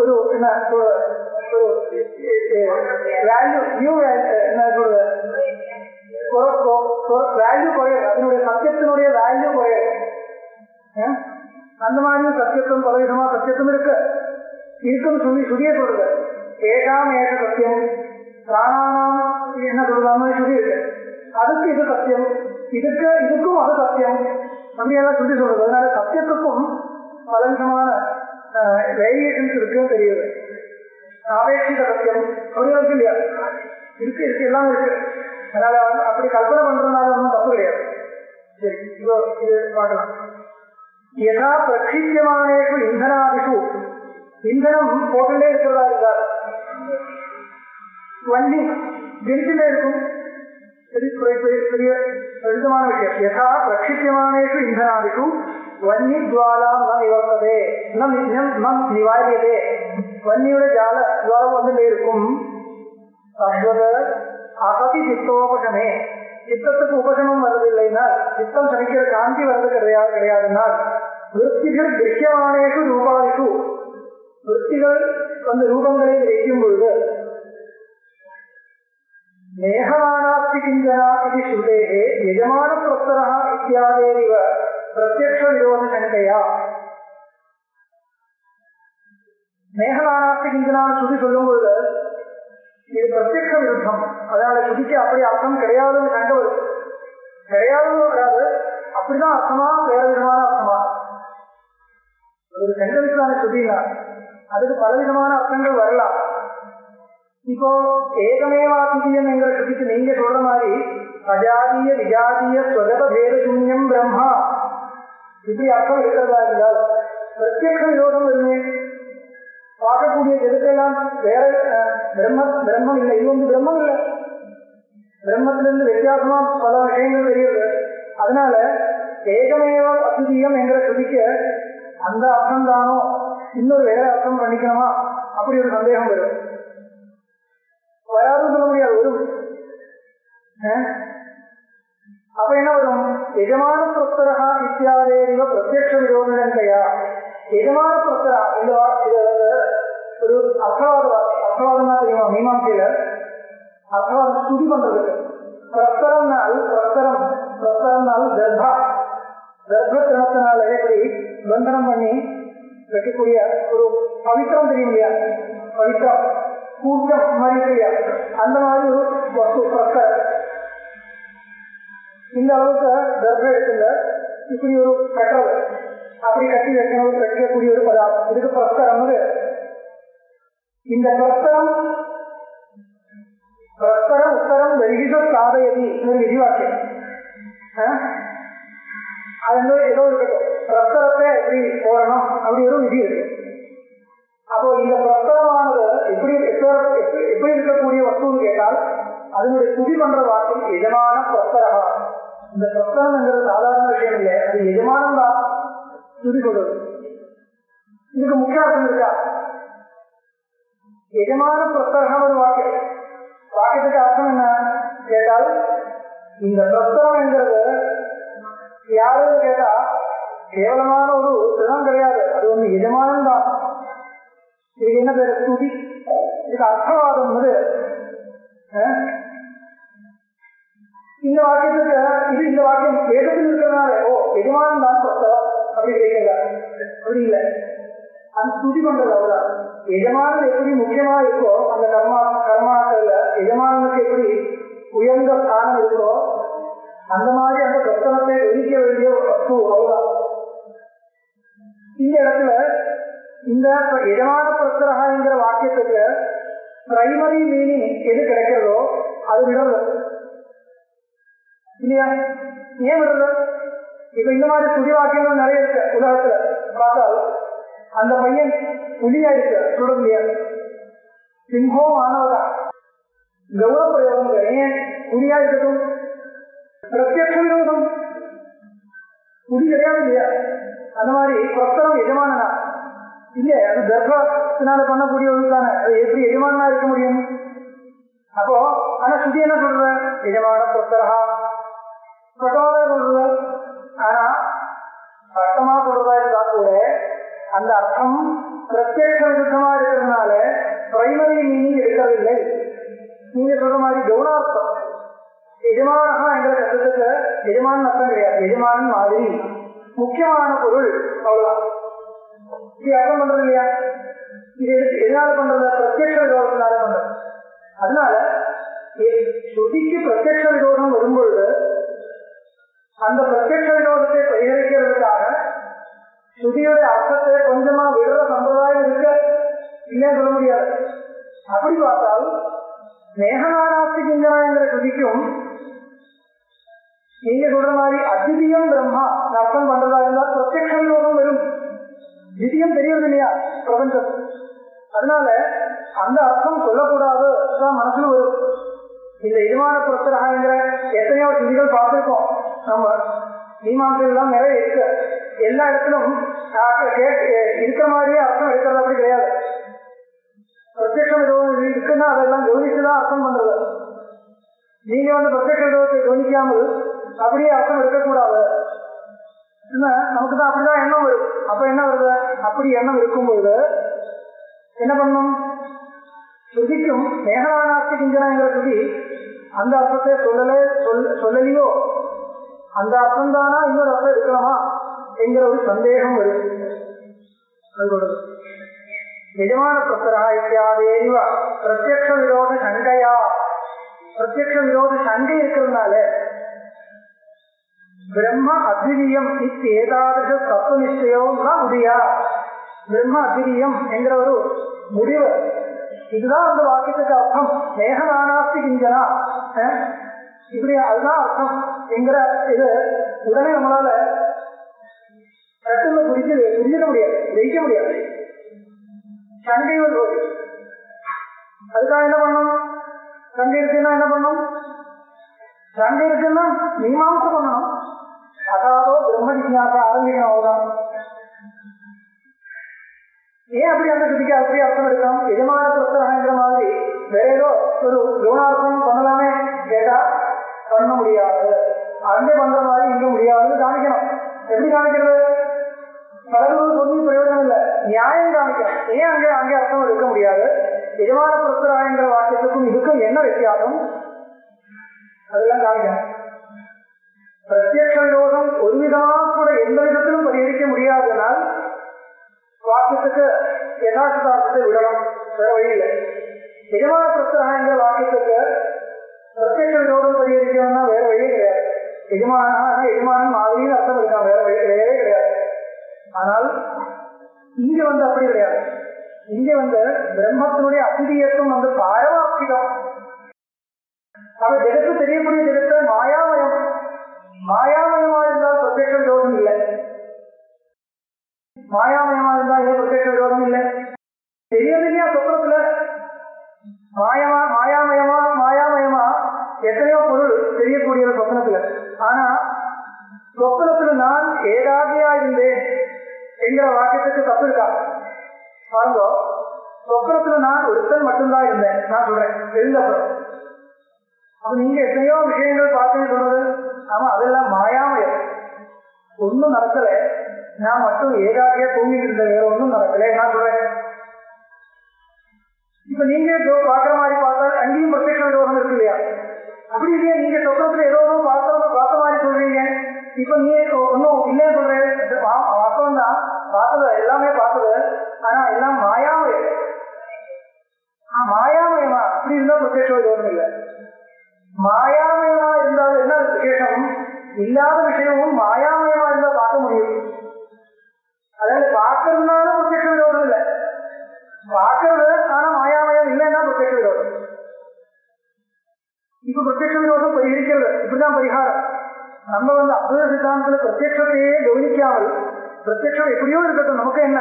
ஒரு என்ன சொல்ற வேல்யூ குறையாது, அதனுடைய சத்தியத்தினுடைய வேல்யூ குறையாது. அந்த மாதிரி சத்தியத்துவம் பல விதமா சத்தியத்துவம் இருக்குன்னு சொல்லி சுதிய சொல்றது. ஏகாம் ஏக சத்தியம், பிராணானாம் என்ன சொல்றாங்க சுதி இருக்கு, அதுக்கு இது சத்தியம், இதுக்கும் அது சத்தியம், அப்படியெல்லாம் சொல்லி சொல்றது. அதனால சத்தியத்துக்கும் பல விதமான வேரியேஷன்ஸ் இருக்குன்னு தெரியுது. ஆவேட்சிக சத்தியம் அப்படியே இருக்கு இல்லையா? இருக்கு எல்லாம் இருக்கு. அதனால அப்படி கல்பனை பண்றதுனால ஒன்றும் தப்பு கிடையாது. சரி, இப்போ இது பார்க்கலாம். யதா பிரக்ஷிப்பியமானேஷு இந்தனாதிஷு இந்தனம் போட்டுட்டே இருக்கிறதா இருந்தால் வண்டி ஜெயிச்சுட்டே இருக்கும். பெரிய பிரசித்தமான விஷயம். யதா பிரக்ஷிப்பியமானேஷு இந்தனாதிஷு வன்னி ஜுவாலாம் ந நிவர்த்ததே நம் நிவாரியதே. வன்னியோட ஜால ஜுவாலம் வந்துட்டே இருக்கும். அஸ்வத அகதி சித்தோபசமே, சித்தத்துக்கு உபசமம் வருவதில்லைனால், சித்தம் சனிக்கிற காந்தி வருவது கிடையாதுனால், விற்த்திகள் திருஷ்யமானேஷு ரூபாதிஷு விற்த்திகள் ரூபங்களை வைக்கும் பொழுது நேகமானாஸ்தி கிஞ்சனா இது ஸ்ருதேகே யஜமான பிரஸ்தரா இத்தியாதேரிவ பிரத்யக்ஷ விரோத சங்கையா. நேகமானாஸ்தி கிஞ்சனான்னு ஸ்ருதி சொல்லும் பொழுது இது பிரத்யக்ஷ விருத்தம். அதனால ஸ்ருதிக்கு அப்படி அர்த்தம் கிடையாதுன்னு சங்க வருது. கிடையாதுன்னு வராது, அப்படிதான் அர்த்தமா வேற விதமான அர்த்தமா. ஒரு சென்டென்ஸ்லான ஸ்ருதினா அதுக்கு பலவிதமான அர்த்தங்கள் வரலாம். இப்போ ஏகமேவா துதியம் என்கிற ஸ்ருதிக்கு நீங்க சொல்ற மாதிரி அஜாதிய விஜாதிய ஸ்வகத பேதசூன்யம் பிரம்மா இப்படி அர்த்தம் இருக்கிறதா இருந்தால் பிரத்யக்ஷ விரோதம் வருமே. பார்க்கக்கூடிய ஜெகத்தெல்லாம் வேற பிரம்மம் இல்லை, இது வந்து பிரம்மம் இல்லை. பிரம்மத்திலிருந்து வித்தியாசமா பல விஷயங்கள் தெரியுது. அதனால ஏகமேவா அத்துதியம் என்கிற ஸ்ருதிக்கு அந்த அர்த்தம் தானோ இன்னொரு வேற அர்த்தம் பண்ணிக்கணுமா அப்படி ஒரு சந்தேகம் வரும். யாரும் சொல்ல முடியாது வரும். அப்ப என்ன வரும்? எஜமான பிரஸ்தரா இத்தியாதேரிவ பிரத்யக்ஷ விரோதங்கையா. எஜமான பிரஸ்தரா இந்த ஒரு அர்த்தவாதம் தெரியுமா மீமாசையில? அர்த்தவாதம் ஸ்துதி பண்றதுக்கு பிரஸ்தரம்னால் கர்ப்பத்தினத்தினால எப்படி பந்தனம் பண்ணி வைக்கக்கூடிய ஒரு பவித்திரம் தெரியும் இல்லையா? பவித்திரம் கூட்டம் மாதிரி இல்லையா? அந்த மாதிரி ஒரு வஸ்து பிரஸ்தரம். இந்த அளவுக்கு கர்ப்பம் எடுத்துல இப்படி ஒரு கட்டல் அப்படி கட்டி வைக்கக்கூடிய ஒரு பதார்த்தம் இதுக்கு பிரஸ்தரம். இந்த பிரஸ்தரம் உத்தரம் வெகித சாதயதி ஒரு விதிவாக்கியம். அது ஏதோ இருக்கட்டும், பிரஸ்தரத்தை எப்படி போடணும் அப்படி ஒரு விதி இருக்கு. அப்போ இந்த பிரஸ்தரமானது எப்படி இருக்கக்கூடிய வஸ்துன்னு கேட்டால் அதனுடைய துதி பண்ற வாக்கியம் எஜமான பிரஸ்தரகா. இந்த பிரஸ்தரம் என்கிற சாதாரண விஷயம் இல்லை, அது எஜமானம் தான் துதி சொல்றது. இதுக்கு முக்கிய அர்த்தம் இருக்கா? எஜமான பிரஸ்தரகம் ஒரு வாக்கியம். வாக்கியத்துக்கு அர்த்தம் என்ன கேட்டால் இந்த பிரஸ்தரம் என்கிறது யாருன்னு கேட்டா கேவலமான ஒரு தினம் கிடையாது, அது வந்து எஜமானம் தான். இதுக்கு என்ன பேரு? துதி. இதுக்கு அர்த்தவாதம் இந்த வாக்கியத்துக்கு இந்த வாக்கியம் வேதத்தில் இருக்கிறதுனால எஜமானம் தான் பிரஸ்தரம் அப்படி கிடைக்கிறார். அப்படி இல்லை, அது துதி பண்றது அவ்வளவுதான். எஜமானது எப்படி முக்கியமா இருக்கோ அந்த கர்மாக்கள்ல எஜமானனுக்கு எப்படி உயர்ந்த ஸ்தானம் இருக்கோ அந்த மாதிரி அந்த பிரஸ்தனத்தை ஒழிக்க வேண்டிய வஸ்து அவ்வளவுதான். இந்த இடத்துல இந்த எஜமான பிரஸ்தரகா என்கிற வாக்கியத்துக்கு பிரைமரி மீனிங் எது கிடைக்கிறதோ அது விடுறது இல்லையா? ஏன் விடுறது? இப்ப இந்த மாதிரி துதி வாக்கியங்கள் நிறைய இருக்கு உலகத்துல. பார்த்தால் அந்த பையன் புலியா இருக்கு சொல்ல முடியாது. சிங்கோ மாணவதா கௌரவ பிரயோகம். ஏன் புலியா இருக்கட்டும்? பிரத்யக்ஷ விரோதம். புலி கிடையாது இல்லையா? அந்த மாதிரி பிரஸ்தரம் எஜமானனா இல்லையா? அது கர்ப்பத்தினால பண்ணக்கூடிய ஒரு தானே, அது எப்படி எஜமானா இருக்க முடியும்? அப்போ ஆனா சுதி என்ன சொல்ற? எஜமான பிரஸ்தரகா பிரகமாக சொல்றது. ஆனா சட்டமா சொல்றதா இருந்தா கூட அந்த அர்த்தம் பிரத்யக்ஷ விருத்தமா இருக்கிறதுனால பிரைமரி மீனிங் எடுக்கவில்லை. நீங்க சொல்ற மாதிரி கவுனார்த்தம் எஜமானகா என்கிற கட்டத்துக்கு எஜமான அர்த்தம் கிடையாது. எஜமானன் மாதிரி முக்கியமான பொருள் அவ்வளவுதான். இது அர்த்தம் பண்றது இல்லையா? இது எதனால பண்றது? பிரத்யக்ஷ விரோதத்தினால பண்றது. அதனால ஸ்ருதிக்கு பிரத்யக்ஷ விரோதம் வரும்பொழுது அந்த பிரத்யக்ஷ விரோதத்தை பரிகரிக்கிறதுக்காக ஸ்ருதியுடைய அர்த்தத்தை கொஞ்சமா விடுற சம்பிரதாயம் இருக்க இல்லைன்னு சொல்ல முடியாது. அப்படி பார்த்தால் நேகநாராஸ்தி கிஞ்சனா என்கிற ஸ்ருதிக்கும் நீங்க சொல்ற மாதிரி அத்விதீயம் பிரம்மா அர்த்தம் பண்றதா இருந்தால் பிரத்யக்ஷ விரோதம் வரும். திவ்யம் தெரியறது இல்லையா பிரபஞ்சம், அதனால அந்த அர்த்தம் சொல்லக்கூடாது தான் மனசுல வரும். இந்த இதுமான பிரச்சனைங்கிற எத்தனையோ ஸ்ருதிகள் பார்த்திருக்கோம் நம்ம. மீமாசைகள்லாம் நிறைய இருக்கு. எல்லா இடத்திலும் இருக்கிற மாதிரியே அர்த்தம் எடுக்கிறது அப்படி கிடையாது. பிரத்யக்ஷ விரோதம் இருக்குன்னா அதெல்லாம் கவனிச்சுதான் அர்த்தம் பண்றது. நீங்க பிரத்யக்ஷ விரோதத்தை கவனிக்காமல் அப்படியே அர்த்தம் எடுக்கக்கூடாது. நமக்கு தான் அப்படிதான் எண்ணம் வரும். அப்ப என்ன வருது? அப்படி எண்ணம் இருக்கும்போது என்ன பண்ணும்? ஸ்ருதிக்கும் மேகநானாஸ்தி கிஞ்சனாங்கிற ஸ்ருதி அந்த அர்த்தத்தை சொல்லலையோ, அந்த அர்த்தம் தானா இன்னொரு அர்த்தம் இருக்கலாமா என்கிற ஒரு சந்தேகம் வரும். எஜமான பிரசரா இத்தியாதேவ பிரத்யக்ஷ விரோத சங்கையா, பிரத்யக்ஷ விரோத சங்கை இருக்கிறதுனால பிரம்ம அத்விதீயம் ஏதாதச தத்துவ நிச்சயம் முடியா. பிரம்ம அத்விதீயம் என்கிற ஒரு முடிவு, இதுதான் அந்த வாக்கியத்துக்கு அர்த்தம். மேகநானாஸ்தி கிஞ்சனா, இப்படி அதுதான் அர்த்தம் என்கிற இது உடனே நம்மளால சட்டத்துல புரிஞ்சிக்க முடியாது, ஜெயிக்க முடியாது. சங்கை வருவது அதுக்காக என்ன பண்ணணும்? சங்கை இருக்குன்னா என்ன பண்ணணும்? சங்கை இருக்குன்னா மீமாம்சை பண்ணணும். அதாவது பிரம்ம ஜிக்ஞாசை ஆரம்பிக்கணும். அவ்வளவுதான். ஏன் அப்படி அந்த ஸ்ருதிக்கு அப்படி அர்த்தம் எடுக்கணும்? எஜமான பிரச்சனைங்கிற மாதிரி வேற ஏதோ ஒரு கவுனார்த்தம் பண்ணலாமே கேட்டா பண்ண முடியாது. அங்கே பண்ற மாதிரி இங்க முடியாதுன்னு காமிக்கணும். எப்படி காமிக்கிறது? பலரும் சொல்லி பிரயோஜனம் இல்லை, நியாயம் காமிக்கணும். ஏன் அங்கே அர்த்தம் எடுக்க முடியாது? எஜமான பிரச்சனைங்கிற வாக்கியத்துக்கும் இதுக்கும் என்ன வித்தியாசம் அதெல்லாம் காமிக்கணும். பிரத்யக்ஷ விரோதம் ஒரு விதமாக கூட எந்த விதத்திலும் பரிகரிக்க முடியாதனால் வாக்கியத்துக்கு யதார்த்தத்தை விடணும், வேற வழி இல்லை. எஜமான பிரச்சனைங்கிற வாக்கியத்துக்கு பிரத்யக்ஷ விரோதம் பரிகரிக்கணும்னா வேற வழியே கிடையாது. எஜமானன் மாதிரியும் அர்த்தம் இருக்கான், வேற வழி கிடையவே கிடையாது. ஆனால் இங்க அப்படி கிடையாது. இங்க பிரம்மத்தினுடைய அத்விதீயத்துவம் பாரமார்த்திகம். அவன் ஜெகத்து தெரியக்கூடிய ஜெகத்தை மாயாமயம், மாயாமயமா இருந்தால் பிரத்யக்ஷ விரோதம் இல்லை. மாயாமயமா இருந்தா ஏன் பிரத்யக்ஷ விரோதம் இல்லை? தெரியலையா சொப்னத்துல மாயாமயமா எத்தனையோ பொருள் தெரியக்கூடிய சொப்னத்துல. ஆனா சொப்னத்துல நான் ஏகாகியா இருந்தேன் என்கிற வாக்கியத்துக்கு தப்பு இருக்கா பாருங்க. சொப்னத்துல நான் ஒருத்தன் மட்டும்தான் இருந்தேன் நான் சொல்றேன் எழுந்தப்புறம். அப்ப நீங்க எத்தனையோ விஷயங்கள் பார்த்தேன்னு சொல்றது, ஆமா அதெல்லாம் மாயாமயம், ஒன்னும் நடக்கல. நான் மட்டும் ஏகாகியா தூங்கிட்டு இருந்தேன், வேற ஒன்றும் நடக்கல நான் சொல்றேன். இப்ப நீங்க பாக்குற மாதிரி பார்த்தால் அங்கேயும் பிரத்யக்ஷ விரோதம் இருக்கு இல்லையா? அப்படி இல்லையா? நீங்க சொப்னத்துல ஏதோ பார்த்த மாதிரி சொல்றீங்க. இப்ப நீ ஒன்னும் இல்லைன்னு சொல்றேன். வாஸ்தவம் தான், பார்த்தது எல்லாமே பார்த்தது, ஆனா எல்லாம் மாயாமயம். மாயாமயமா அப்படி இருந்தா பிரத்யக்ஷ விரோதம் இல்லை. மாயாமயமா இருந்தாலும் என்ன விசேஷம்? இல்லாத விஷயமும் மாயாமயமா இருந்தா பார்க்க முடியும். அதாவது பார்க்கறதுனால பிரத்யக்ஷ விரோதம் இல்லை, பார்க்கறது ஆனா மாயாமயம் இல்லைன்னா பிரத்யக்ஷ விரோதம். இப்ப பிரத்யக்ஷ விரோதம் பரிகரிக்கிறது இப்படிதான் பரிகாரம். நம்ம அத்வைத சித்தாந்தத்துல பிரத்யக்ஷத்தையே கவனிக்காமல் பிரத்யக்ஷம் எப்படியோ இருக்கட்டும் நமக்கு என்ன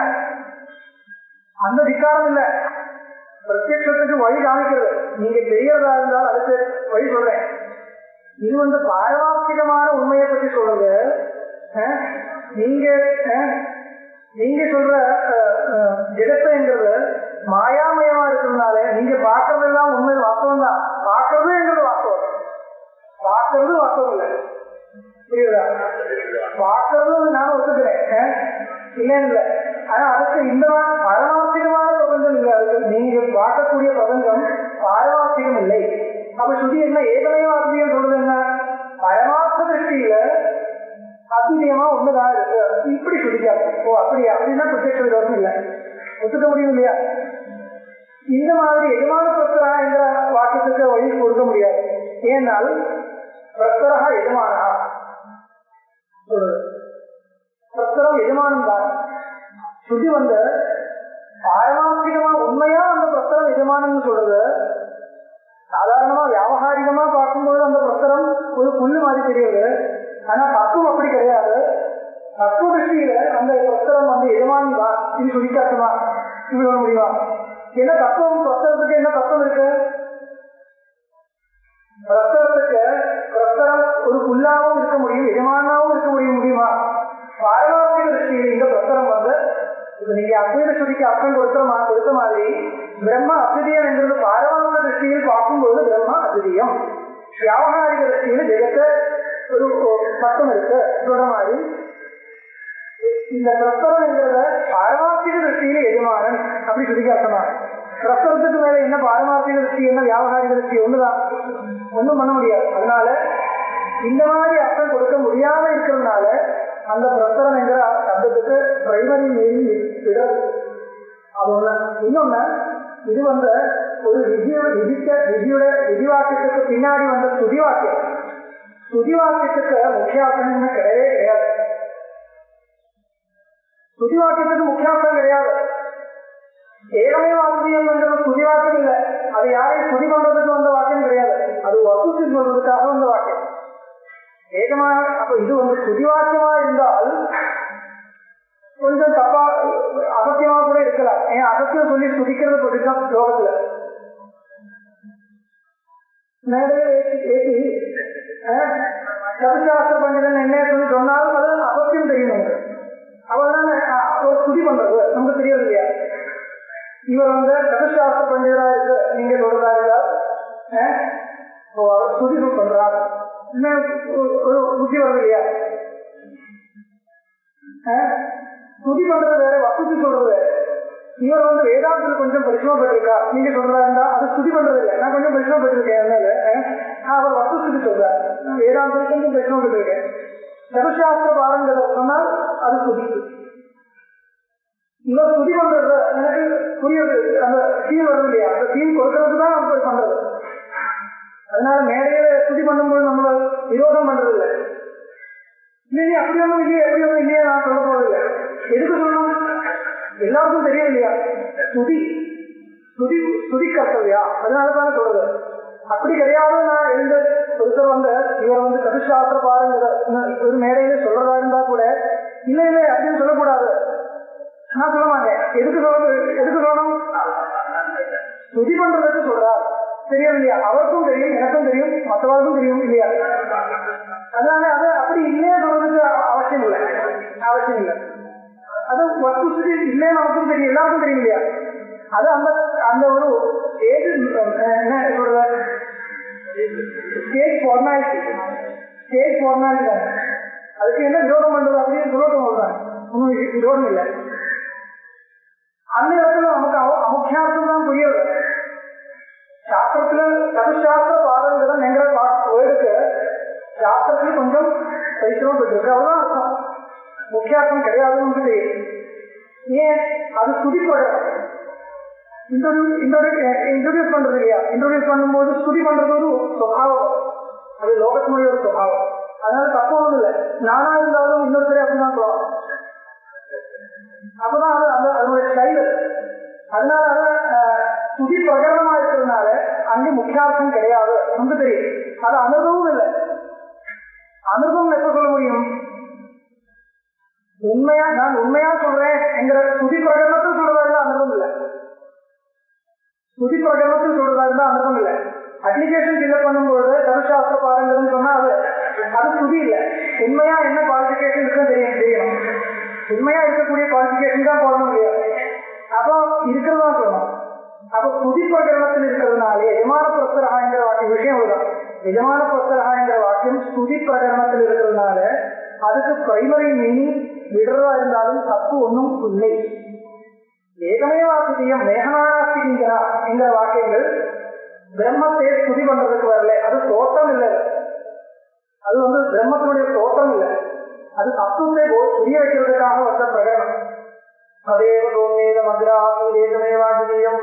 அந்த விகாரம் இல்லை. பிரத்யக்ஷத்துக்கு வழி காமிக்கிறது. நீங்க தெரியறதா இருந்தால் அதுக்கு வழி சொல்றேன். இது பாரமார்த்திகமான உண்மையை பற்றி சொல்றது. நீங்க சொல்ற ஜெகத்துங்கிறது மாயாமயமா இருக்கிறதுனால நீங்க பார்க்கறதெல்லாம் உண்மை வாஸ்தவம் தான். பார்க்கறதுங்கிறது வாஸ்தவம், பார்க்கறது வாஸ்தவம் இல்லை. புரியுதா? பார்க்கறது நான் ஒத்துக்கிறேன், இல்லைன்னு இல்லை. ஆனா அதுக்கு இந்த பாரமார்த்திகமான பிரபஞ்சம் இல்லை. அதுக்கு நீங்க பார்க்கக்கூடிய பிரபஞ்சம் பாரமார்த்திகம் இல்லை. அப்ப சுதி என்ன ஏகமையோ அத்விதீயம் சொல்றது என்ன? பரமார்த்த திருஷ்டியில அத்விதீயமா ஒண்ணுதான் இருக்கு. இப்படி சுதிக்காது. ஓ அப்படியா? அப்படின்னா பிரத்யக்ஷ விரோதம் இல்லை, ஒத்துக்க முடியும் இல்லையா? இந்த மாதிரி எஜமான பிரச்சனா என்ற வாக்கியத்துக்கு வழி கொடுக்க முடியாது. ஏனால் பிரச்சரா எஜமானா சொல்றது. பிரச்சரம் எஜமானம் தான். சுதி பாரமார்த்திகமா உண்மையா அந்த பிரச்சரம் எஜமானன்னு சொல்றது. சாதாரணமா வியாபகாரிகமா பார்க்கும்போது அந்த பிரச்சரம் ஒரு புல்லு மாதிரி தெரியுது. ஆனா தத்துவம் அப்படி கிடையாது. தத்துவ திருஷ்டியில அந்த பிரஸ்தரம் வந்து எஜமானி தான், இது சுதிக்காசமா இப்படி சொல்ல முடியுமா? என்ன தத்துவம், பிரஸ்தரத்துக்கு என்ன தத்துவம் இருக்கு? பிரஸ்தரத்துக்கு பிரஸ்தரம் ஒரு புல்லாவும் இருக்க முடியும், எஜமானாவும் இருக்க முடியுமா? பாரமார்த்திக திருஷ்டியில் இந்த பிரஸ்தரம் வந்து இப்ப நீங்க அத்வைத ஸ்ருதிக்கு அர்த்தம் கொடுத்த மாதிரி பிரம்ம அத்விதீயம் என்கிறது பாரமார்த்த திருஷ்டியில் பார்க்கும்போது பிரம்ம அத்விதீயம், வியாவகாரிக திருஷ்டியில் ஜெகத்த ஒரு தத்துவம் இருக்கு சொல்ற மாதிரி இந்த பிரஸ்தரம் என்கிறத பாரமார்த்திக திருஷ்டியில எஜமானன் அப்படி ஸ்ருதிக்கு அர்த்தமா. பிரஸ்தரத்துக்கு மேல என்ன பாரமார்த்திக திருஷ்டி, என்ன வியாவகாரிக திருஷ்டி, ஒண்ணுதான், ஒண்ணும் பண்ண முடியாது. அதனால இந்த மாதிரி அர்த்தம் கொடுக்க முடியாம இருக்கிறதுனால அந்த பிரஸ்தரம் என்கிற சப்தத்துக்கு பிரைமரி மீனிங் விடுறது. அது ஒண்ணு. இன்னொன்னு, இது வந்து ஒரு விதிவாக்கியத்துக்கு பின்னாடி வந்த சுதிவாக்கியம். சுதிவாக்கியத்துக்கு முக்கியார்த்தம் கிடையவே கிடையாது. சுதிவாக்கியத்துக்கு முக்கியார்த்தம் கிடையாது. ஏகமே வாக்கியம் என்கிற சுதிவாக்கியம் இல்லை. அது யாரையும் சுதி பண்றதுக்கு வந்த வாக்கியம் கிடையாது. அது வசூசி சொல்றதுக்காக வந்த வாக்கியம். ஏகமா அப்ப இது வந்து சுதிவாக்கியமா இருந்தால் கொஞ்சம் தப்பா அசத்தியமா கூட இருக்கலாம். ஏன் அசத்தியம் சொல்லி சுதிக்கிறது சொல்லிதான் லோகத்துல மேடையை ஏற்றி சதுசாஸ்திர பண்டிதன் என்ன சொல்லி சொன்னாலும் அது அசத்தியம் தெரியும் நமக்கு. அவர்தானே ஒரு சுதி பண்றது நமக்கு தெரியாது இல்லையா? இவர் வந்து சதுசாஸ்திர பண்டிதரா இருக்கு நீங்க சொல்றதா இருந்தால் சுதி பண்றாரு, ஒரு புத்தி வருது இல்லையா? சுதி பண்றது வேற, வசதி சொல்றது வேற. இவர் வந்து வேதாந்தத்தில் கொஞ்சம் பரிசுமப்பட்டிருக்கா நீங்க சொல்றதா இருந்தா அது சுதி பண்றது இல்லை. நான் கொஞ்சம் பரிசுமப்பட்டிருக்கேன், அதனால அவர் வசதி சொல்றாரு, வேதாந்தத்தில் கொஞ்சம் பரிசுமப்பட்டிருக்கேன். சதுசாஸ்திர பாரங்களை சொன்னால் அது சுதி. இவர் சுதி பண்றது எனக்கு புரியுது, அந்த ஃபீல் வருது இல்லையா? அந்த ஃபீல் கொடுக்கறதுக்கு தான் நம்ம பண்றது. அதனால மேடையில சுதி பண்ணும்போது நம்ம விரோதம் பண்றது இல்லை. இல்லையே அப்படி ஒன்றும் இல்லையே, எப்படி ஒன்றும் இல்லையே நான் சொல்ல போறதில்லை. எதுக்கு சொல்லணும்? எல்லாருக்கும் தெரியும் இல்லையா? சுதி சுதி சுதி கர்த்தவியா, அதனாலதானே சொல்றது. அப்படி கிடையாது. நான் எழுந்த ஒருத்தர் வந்து இவர் வந்து சதுசாஸ்திர பாருங்க ஒரு மேடையில சொல்றதா இருந்தா கூட இல்ல இல்லை அப்படின்னு சொல்லக்கூடாது. நான் சொல்ல மாட்டேன். எதுக்கு சொல்லணும்? சுதி பண்றதுக்கு சொல்றார், தெரியும் இல்லையா? அவருக்கும் தெரியும், எனக்கும் தெரியும், மற்றவர்களுக்கும் தெரியும் இல்லையா? அதனால அது அப்படி இல்லையே சொல்றதுக்கு அவசியம் இல்லை. அது வஸ்து இல்லையே நமக்கும் தெரியும், எல்லாருக்கும் தெரியும் இல்லையா? அது அந்த அந்த ஒரு என்ன சொல்ற ஸ்டேஜ் ஃபார்மாலிட்டி தான். அதுக்கு என்ன விரோதம் பண்றது அப்படின்னு சொல்லட்டும் தான், ஒன்றும் விரோதம் இல்லை. அந்த இடத்துல நமக்கு அமுக்கியார்த்தம் தான் புரியுது. சாஸ்திரத்துல சதுசாஸ்திர பாரம்பரியம் என்கிற வேர்டுக்கு சாஸ்திரத்துல கொஞ்சம் பரிசுரம் பெற்றிருக்கு, அவ்வளவுதான் அர்த்தம். முக்கியார்த்தம் கிடையாதுன்னு தெரியும். ஏன்? அது சுதிப்படம் இன்ட்ரோடியூஸ் பண்றது இல்லையா? இன்ட்ரோடியூஸ் பண்ணும்போது சுதி பண்றது ஒரு சுபாவம், அது லோகத்தினுடைய ஒரு சுபாவம். அதனால தப்பு ஒன்றும் இல்லை. நானா இருந்தாலும் இன்னொருத்தரே அப்படிதான் சொல்லலாம். அப்பதான் அது அதனுடைய ஸ்டைல். அதனால சுதி பிரகடனமா இருக்கிறதுனால அங்கே முக்கியார்த்தம் கிடையாது நமக்கு தெரியும். அது அனுபவம் இல்லை. அனுபவம் எப்ப சொல்ல முடியும்? நான் உண்மையா சொல்றேன் என்கிற சுதி பிரகடனத்தில் சொல்றதா இருந்தா அனுபவம் இல்லை. சுதி பிரகடனத்தில் சொல்றதா இருந்தா அனுபவம் இல்லை. அப்ளிகேஷன் ஃபில்அப் பண்ணும்போது சதுசாஸ்திர பாரம்பரியம் சொன்னா அது சுதி இல்லை. உண்மையா என்ன குவாலிபிகேஷன் இருக்குன்னு தெரியணும். உண்மையா இருக்கக்கூடிய குவாலிபிகேஷன் தான் போடணும் இல்லையா? அப்போ இருக்கிறதா சொல்லணும். அப்போ சுதி பிரகடனத்தில் இருக்கிறதுனாலே எஜமான பிரஸ்தரகாங்கிற வாக்கியம் விஷயம் உள்ளதான். எஜமான பிரஸ்தரகாங்கிற வாக்கியம் சுதி பிரகடனத்தில் இருக்கிறதுனால அதுக்கு பிரைமரி மீனிங் விடுறதா இருந்தாலும் தப்பு ஒன்றும் இல்லை. ஏகமே வாக்கியம் மேகனாஸ்திகா என்கிற வாக்கியங்கள் பிரம்மத்தை சுதி பண்றதுக்கு வரல. அது தோற்றம் இல்லை, அது வந்து பிரம்மத்தினுடைய தோற்றம் இல்லை, அது தத்துவத்தை புரிய வைக்கிறதுக்காக வந்த பிரகடனம். அதேவ மந்திராத்மேதமேவாதியம்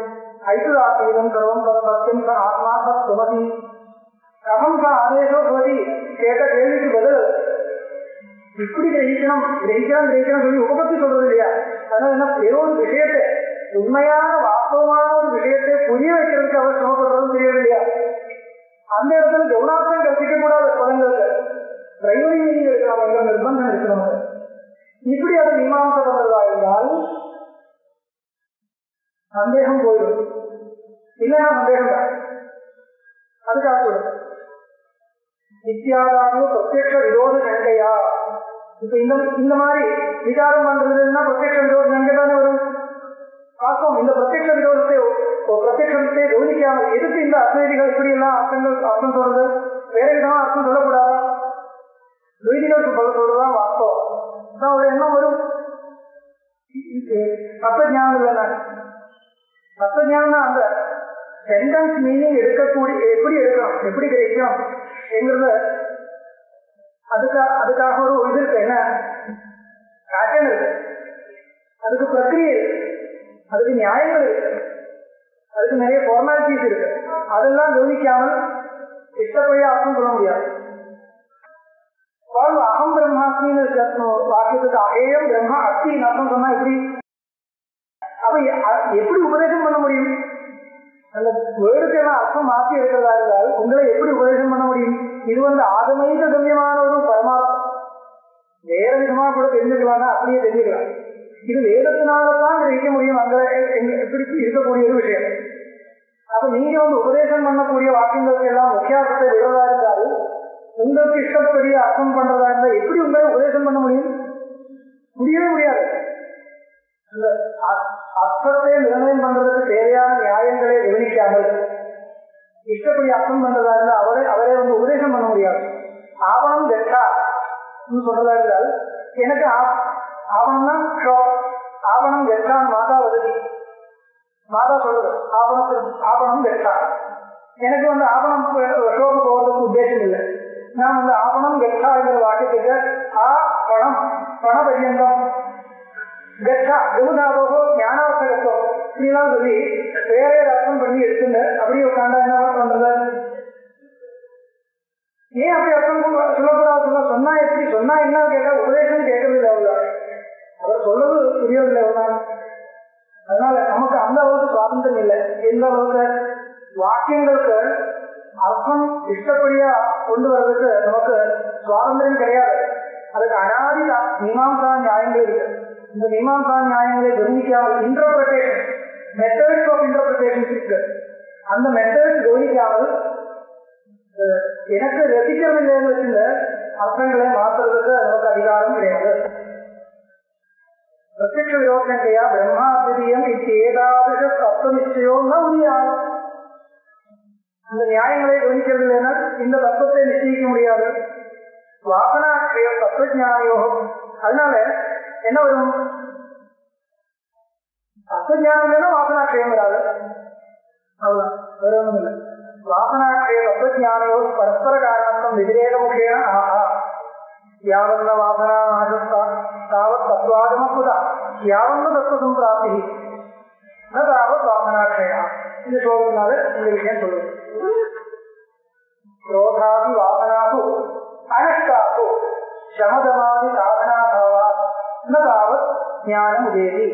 ஐதுராத்மீதம் சர்வம் சத்தியம் ச ஆத்மா சத் சுமதி கமம் ச ஆதேசோ பவதி. கேட்ட கேள்விக்கு பதில் இப்படி கிரகிக்கணும் சொல்லி உபபத்தி சொல்றது இல்லையா? அதனால என்ன, ஏதோ ஒரு விஷயத்தை உண்மையான வாஸ்தவமான ஒரு விஷயத்தை புரிய வைக்கிறதுக்கு அவர் சிரமப்படுறதும் தெரியவில்லையா? அந்த இடத்துல கவுனார்த்தம் கற்பிக்க கூடாது. பதங்களுக்கு பிரைமரி மீனிங் எடுக்கலாம் என்ற நிர்பந்தம் இருக்கிறோம். இப்படி அது மீமாம்சை பண்றதா இருந்தால் சந்தேகம் போயிடும், இல்லைன்னா சந்தேகம் தான். அதுக்காக சொல்லுங்க நித்தியாதாரோ பிரத்யக்ஷ விரோத சங்கையா. இப்ப இந்த மாதிரி விசாரம் பண்றதுன்னா பிரத்யக்ஷ விரோத சங்கை தானே வரும். வாஸ்தவம் இந்த பிரத்யக்ஷ விரோதத்தை பிரத்யக்ஷத்தை கவனிக்காமல் எதுக்கு இந்த அத்வைதிகள் இப்படி எல்லாம் அர்த்தம் சொல்றது, வேற விதமா அர்த்தம் சொல்லக்கூடாதா, துவைதிகள் சொல்றதுதான் வாஸ்தவம். ஒரு எண்ணம் வரும். தத்துவஞானம் இல்லைன்னா தத்துவஞானம்னா அந்த சென்டென்ஸ் மீனிங் எடுக்கக்கூடிய எப்படி எடுக்கணும், எப்படி கிடைக்கும் என்கிறத அதுக்காக ஒரு இது இருக்கு, என்ன பேட்டர்ன் இருக்கு, அதுக்கு பிரக்கிரியை இருக்கு, அதுக்கு நியாயங்கள் இருக்கு, அதுக்கு நிறைய ஃபார்மாலிட்டிஸ் இருக்கு. அதெல்லாம் கவனிக்காமல் இஷ்டப்படியா அர்த்தம் சொல்ல முடியாது. அகம் பிரம்மாஸ்மின்னு வாக்கியத்துக்கு அகேயம் பிரம்மா அஸ்தின்னு அர்த்தம் சொன்னா எப்படி? அப்ப எப்படி உபதேசம் பண்ண முடியும்? அந்த வேர்டுக்கு எல்லாம் அர்த்தம் மாற்றி இருக்கிறதா இருந்தால் உங்களை எப்படி உபதேசம் பண்ண முடியும்? இது ஆகமைக கம்யமான ஒரு பரமார்த்தம். வேற விதமா கூட தெரிஞ்சுக்கலாம்னா அப்படியே தெரிஞ்சுக்கலாம். இது வேதத்தினால்தான் கிரகிக்க முடியும் அங்க எப்படி இருக்கக்கூடிய ஒரு விஷயம். அப்ப நீங்க உபதேசம் பண்ணக்கூடிய வாக்கியங்களுக்கு எல்லாம் முக்கியார்த்தத்தை விடுறதா இருந்தால் உங்களுக்கு இஷ்டப்படி அர்த்தம் பண்றதா இருந்தா எப்படி உங்களை உபதேசம் பண்ண முடியும்? முடியவே முடியாது. அந்த அர்த்தத்தை நிர்ணயம் பண்றதுக்கு தேவையான நியாயங்களை கவனிக்காமல் இஷ்டப்படி அர்த்தம் பண்றதா இருந்தா அவரே உபதேசம் பண்ண முடியாது. ஆவணம் கெட்டா சொல்றதா இருந்தால் எனக்கு ஆவணம்னா ஆவணம் கெட்டான் மாதா வததி, மாதா சொல்றது ஆவணம் கெட்டா. எனக்கு ஆவணம் ஷோக்கு போவதற்கு உத்தேசம் இல்லை. நான் ஆவணம் கெட்டா என்ற வாக்கியத்துக்கு பணம் பண பரியந்தம் கச்சா கவுதாவோ ஞானாவசகத்தோ இப்படிலாம் சொல்லி வேற அர்த்தம் பண்ணி எடுத்துங்க. அப்படியே உட்காண்டா என்ன பண்றது? ஏன் அப்படி அர்த்தம் சொல்லக்கூடாது? சொன்னா எப்படி சொன்னா என்ன கேட்டா உபதேசம் கேட்கறது இல்லை, அவ்வளவு அவர் சொல்றது புரியவில்லை அவ்வளவுதான். அதனால நமக்கு அந்த அளவுக்கு சுவாதந்திரம் இல்லை. எந்த அளவுக்கு வாக்கியங்களுக்கு அர்த்தம் இஷ்டப்படியா கொண்டு வர்றதுக்கு நமக்கு சுவாதந்திரம் கிடையாது. அதுக்கு அனாதி மீமாம்சா நியாயங்கள் இருக்கு. இந்த மீமாம்சா நியாயங்களை கவனிக்காமல் இன்டர்பிரேஷன் மெத்தட்ஸ் ஆஃப் இன்டர்பிரேஷன் இருக்கு. அந்த மெத்தட்ஸ் கவனிக்காமல் எனக்கு ரசிக்கவில்லைன்னு வச்சுள்ள அர்த்தங்களை மாற்றுறதுக்கு நமக்கு அதிகாரம் கிடையாது. பிரத்யக்ஷ விரோதங்கையா பிரம்மா அத்விதீயம் ஏதாவது தத்துவ நிச்சயம் முடியாது. இந்த நியாயங்களை கவனிக்கிறது இல்லைன்னா இந்த தத்துவத்தை நிச்சயிக்க முடியாது. வாசனாட்சயம் தத்துவஞானியோகம். அதனால என்ன வரும்? தத்துவஞானம் இல்லைன்னா வாசனாட்சயம் வராது. அவ்வளவுதான், வேற ஒன்றும் இல்லை. வாசனாட்சய தத்துவஞானியோ பரஸ்பர காரணத்துவம் விதிரேக முகேன ஆஹா யாவன்ன வாசனா நாசஸ்தா தாவத் தத்வாகமப்புதா யாவன்ன தத்துவ சம்பிராப்தி தாவத் வாசனாட்சயா. இந்த ஸ்லோகத்தினால இந்த விஷயம் சொல்லுது. क्रोधादि वासनासु अनष्टासु शमदमादि साधनाभावा न तावत् ज्ञानम् उदेति.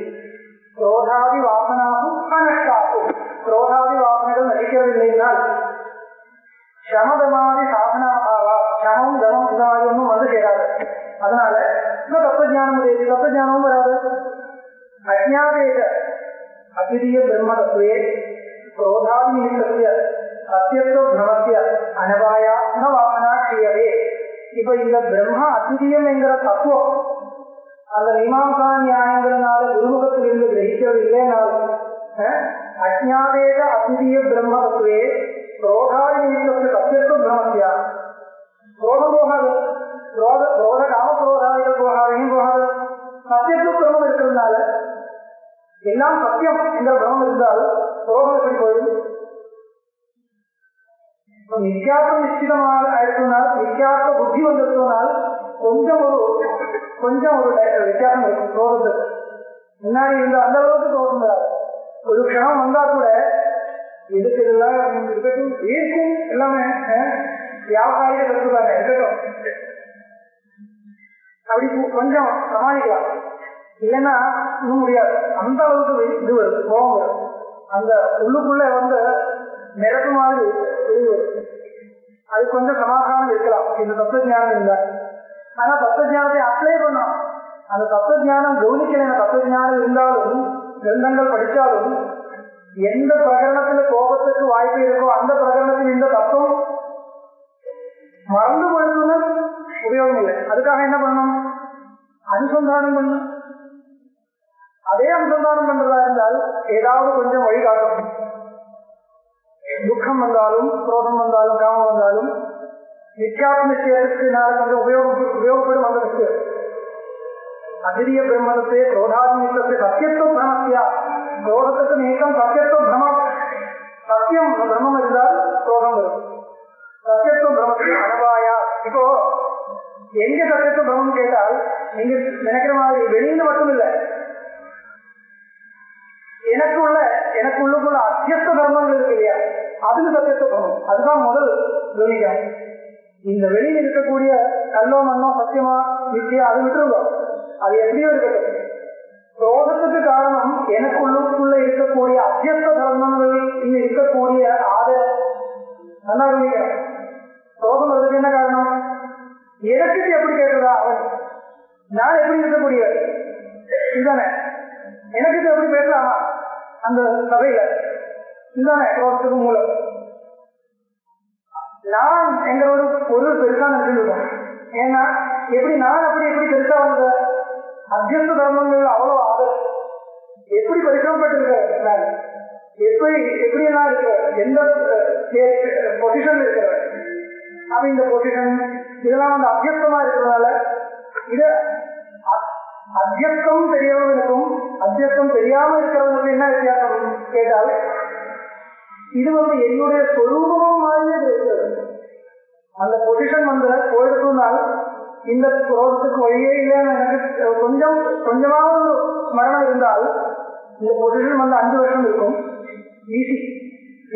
क्रोधादि वासनासु अनष्टासु क्रोधादि வாசனைகள் நடிக்கவில்லைனால் சமதமாதி சாதனாபாவா சமம் தமம் இதாகும் வந்து சேராது. அதனால இந்த தத்துவஞானம் உதேதி தத்துவஞானமும் வராது. அஜ்ஞாதேக அத்விதீய பிரம்ம தத்துவே क्रोधादि निमित्तस्य சத்தியத்துவ பிரமத்திய அனபாயா ந வாசனா கிரியவே. இப்ப இந்த பிரம்மா அத்விதீயம் என்கிற தத்துவம் அந்த மீமாம்சா நியாயங்களினால குருமுகத்திலிருந்து கிரகிக்கவில்லைனால் அஜ்ஞாதேக அத்விதீய பிரம்ம தத்துவே क्रोधादि निमित्तस्य சத்தியத்துவ பிரமத்திய क्रोधம் போகாது. क्रोध காமக்ரோதாதிகள் போகாதையும் போகாது. சத்தியத்துவ பிரமம் இருக்கிறதுனால எல்லாம் சத்தியம் என்ற பிரமம் இருந்தால் क्रोधம் எப்படி போயிடும்? நித்தியாத்வம் நிச்சயமாக ஆயிடுச்சுனால் நித்தியாத்வ புத்தி வந்ததுனால் கொஞ்சம் ஒரு வித்தியாசம் இருக்கும். குரோதத்துக்கு முன்னாடி இருந்த அந்த அளவுக்கு குரோதம் வராது. ஒரு க்ஷணம் வந்தா கூட எதுக்கு இதெல்லாம் இருக்கட்டும் இருக்கும், எல்லாமே வியாபாரிக கருத்துக்காக இருக்கட்டும், அப்படி கொஞ்சம் சமாளிக்கலாம். இல்லைன்னா இன்னும் முடியாது. அந்த அளவுக்கு இது வரும், கோபம் வரும். அந்த உள்ளுக்குள்ள நிரப்பு மாதிரி அது கொஞ்சம் சமாதானம் இருக்கலாம் இந்த தத்துவஞானம் இருந்தால். ஆனா தத்துவஞானத்தை அப்ளை பண்ணணும். அந்த தத்துவஞானம் கவனிக்கலைன்னா தத்துவஞானம் இருந்தாலும் கிரந்தங்கள் படித்தாலும் எந்த பிரகரணத்துல கோபத்துக்கு வாய்ப்பு இருக்கோ அந்த பிரகரணத்தில் இந்த தத்துவம் மறந்து போயிடுன்னு உபயோகம் இல்லை. அதுக்காக என்ன பண்ணணும்? அனுசந்தானம் பண்ணணும். அதே அனுசந்தானம் பண்றதா இருந்தால் ஏதாவது கொஞ்சம் வழிகாட்டும். துக்கம் வந்தாலும் குரோதம் வந்தாலும் காமம் வந்தாலும் நித்யாத்ம நிச்சயத்துக்கு கொஞ்சம் உபயோகப்படும் அந்த விஷயம். அதிரிய பிரம்மத்தை குரோதாத்மிகத்தை சத்தியத்துவ பிரமத்தியா, குரோதத்துக்கு நீக்கம் சத்தியத்துவ பிரமம். சத்தியம் பிரம்மம் இருந்தால் குரோதம் வரும். சத்தியத்துவ பிரமத்தை அனபாயா. இப்போ எங்க சத்தியத்துவ பிரமம் கேட்டால் நீங்க நினைக்கிற மாதிரி வெளியில மட்டும் இல்லை, எனக்கு உள்ளுக்குள்ள அத்தியஸ்த தர்மங்கள் இருக்கு இல்லையா, அதுக்கு சத்தியத்துவ பிரமம். அதுதான் முதல் கவனிக்கம். இந்த வெளியில் இருக்கக்கூடிய கல்லோ மண்ணோ சத்தியமா நிச்சயம் அது விட்டுருந்தோம், அது எப்படியோ இருக்கட்டும். குரோதத்துக்கு காரணம் எனக்கு உள்ளுக்குள்ள இருக்கக்கூடிய அத்தியஸ்த தர்மங்கள் இங்க இருக்கக்கூடிய ஆதரவு. நல்லா கவனிக்கிறேன். குரோதம் அதுக்கு என்ன காரணம்? எனக்கு எப்படி கேட்கிறதா அவன், நான் எப்படி இருக்கக்கூடிய இதுதானே, எனக்கு எப்படி பேசலாமா அந்த சபையில, இதுதானே குரோதத்துக்கு மூலம். நான் எங்க ஒரு பொருள் பெருசா நினைச்சிருக்கோம். ஏன்னா எப்படி நான் எப்படி பெருசா வந்த அத்தியஸ்த தர்மங்கள் அவ்வளவு ஆதரவு எப்படி பரிசிரமப்பட்டிருக்க, நான் எப்படியெல்லாம் இருக்க, எந்த பொசிஷன்ல இருக்கிறேன். அப்ப இந்த பொசிஷன் இதெல்லாம் வந்து அத்தியஸ்தமா இருக்கிறதுனால இது அத்தியஸ்தம் தெரியவர்களுக்கும் அத்தியஸ்தம் தெரியாம இருக்கிறவங்களுக்கு என்ன வித்தியாசம் கேட்டால், இது வந்து என்னுடைய சொரூபமும் மாதிரியே இருக்கிறது. அந்த பொசிஷன் வந்து போயிருக்குனால் இந்த குரோதத்துக்கு வழியே இல்லைன்னு எனக்கு கொஞ்சமாவது ஸ்மரணம் இருந்தால் இந்த பொசிஷன் வந்து 5 வருஷம் இருக்கும்.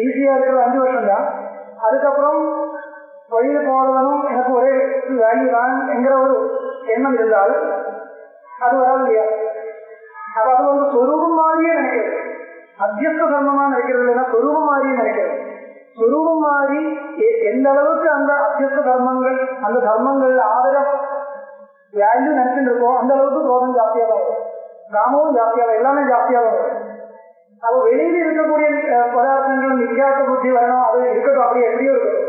ஈஸியா இருக்கிறது 5 வருஷம் தான். அதுக்கப்புறம் வழியில போறதும் எனக்கு ஒரே வேல்யூ தான் என்கிற ஒரு எண்ணம் இருந்தால் அது வராது இல்லையா. அப்ப அது வந்து சொரூபம் மாதிரியே நினைக்கிறது, அத்தியஸ்த தர்மமா நினைக்கிறது இல்லைன்னா சொரூபம் மாதிரியே நினைக்கிறது. சொரூபம் மாதிரி எந்த அளவுக்கு அந்த அத்தியஸ்த தர்மங்கள் அந்த தர்மங்கள் ஆதரவு வேல்யூ நினைச்சுட்டு இருக்கோம் அந்த அளவுக்கு குரோதம் ஜாஸ்தியாக வரும், காமமும் ஜாஸ்தியாக, எல்லாமே ஜாஸ்தியாக வரும். அப்போ வெளியில இருக்கக்கூடிய பதார்த்தங்கள் நித்தியாச புத்தி வரணும், அது இருக்கட்டும், அப்படியே எப்படியோ இருக்கட்டும்.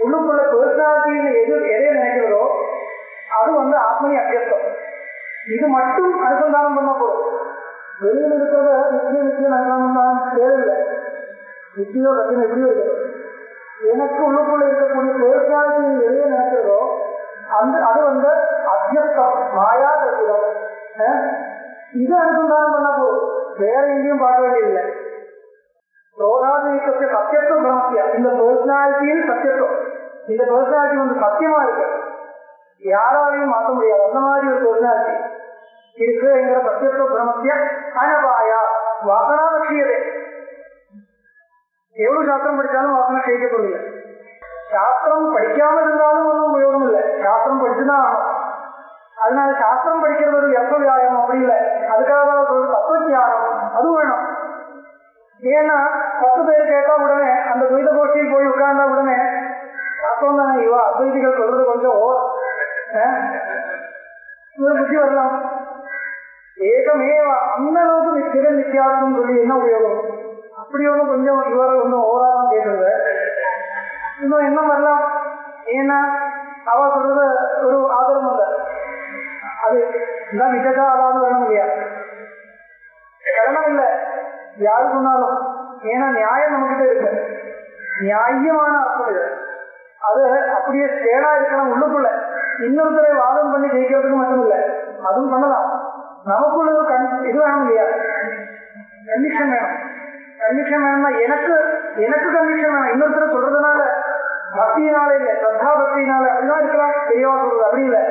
உள்ளுக்குள்ள பெர்சனாலிட்டின்னு எதை நினைக்கிறதோ அது வந்து ஆத்மனி அத்தியஸ்தம். இது மட்டும் அனுசந்தானம் பண்ண போதும். வெளியில் இருக்கிறத நிச்சயம் அனுசந்தானம் தேவையில்லை. நிச்சயோ சத்தியம் எப்படியோ இருக்கிறது. எனக்கு உள்ளுக்குள்ள இருக்கக்கூடிய பெர்சனாலிட்டி எதையே நினைக்கிறதோ அது வந்து அத்தியஸ்தம், மாயா சத்தியம். இது அனுசந்தானம் பண்ண போதும், வேற எங்கேயும் பார்க்க வேண்டியதில்லை. சத்தியத்துவ பிரமத்தியா, இந்த பெர்சனாலிட்டியில் சத்தியத்துவம். இந்த பெர்சனாலிட்டி வந்து சத்தியமா இருக்கு, யாராலையும் மாற்ற முடியாது. அந்த மாதிரி ஒரு பெர்சனாலிட்டி இருக்கு என்கிற சத்தியத்துவ பிரமத்தியா அனபாயா வாசனா லட்சியதே. எவ்வளவு சாஸ்திரம் படிச்சாலும் வாசனை செய்யப்படுவதில்லை. சாஸ்திரம் படிக்காம இருந்தாலும் ஒன்றும் உபயோகம் இல்லை, சாஸ்திரம் படிச்சுதான் ஆகும். அதனால சாஸ்திரம் படிக்கிறது ஒரு வியர்த்த வியாயாமம் அப்படி இல்லை. அதுக்காக ஒரு தத்துவஞானம் அது வேணும். ஏன்னா 10 பேர் கேட்டா உடனே அந்த துவைத கோஷ்டியில் போய் உட்கார்ந்தா உடனே அப்புறம் தானே இவா அத்வைதிகள் சொல்றது கொஞ்சம் புத்தி வரலாம். ஏகமேவா அந்த அளவுக்கு நித்திய நித்தியாசம் சொல்லி என்ன உபயோகம்? அப்படி ஒன்றும் கொஞ்சம் இவரை ஒன்றும் ஓவராதான் பேசுறது இன்னும் என்ன வரலாம். ஏன்னா அவ சொல்றது ஒரு ஆதரவு இல்லை, அது இந்த நிஜா அதாவது வேணும் இல்லையா, கடனம் இல்லை யாரு சொன்னாலும். ஏன்னா நியாயம் நம்மகிட்ட இருக்கு, நியாயமான அர்த்தம் இது. அது அப்படியே ஸ்டேடா இருக்கணும் உள்ளுக்குள்ள. இன்னொருத்தரை வாதம் பண்ணி ஜெயிக்கிறதுக்கு மட்டும் இல்லை, அதுவும் பண்ணலாம். நமக்குள்ள இது வேணும் இல்லையா, கண்டிஷன் வேணும். கண்டிஷன் வேணும்னா எனக்கு கண்டிஷன் வேணும். இன்னொருத்தரை சொல்றதுனால பக்தியினால இல்லை, ஸ்ரத்தா பக்தியினால அப்படிதான் இருக்கலாம். தெளிவா சொல்றது அப்படி இல்லை,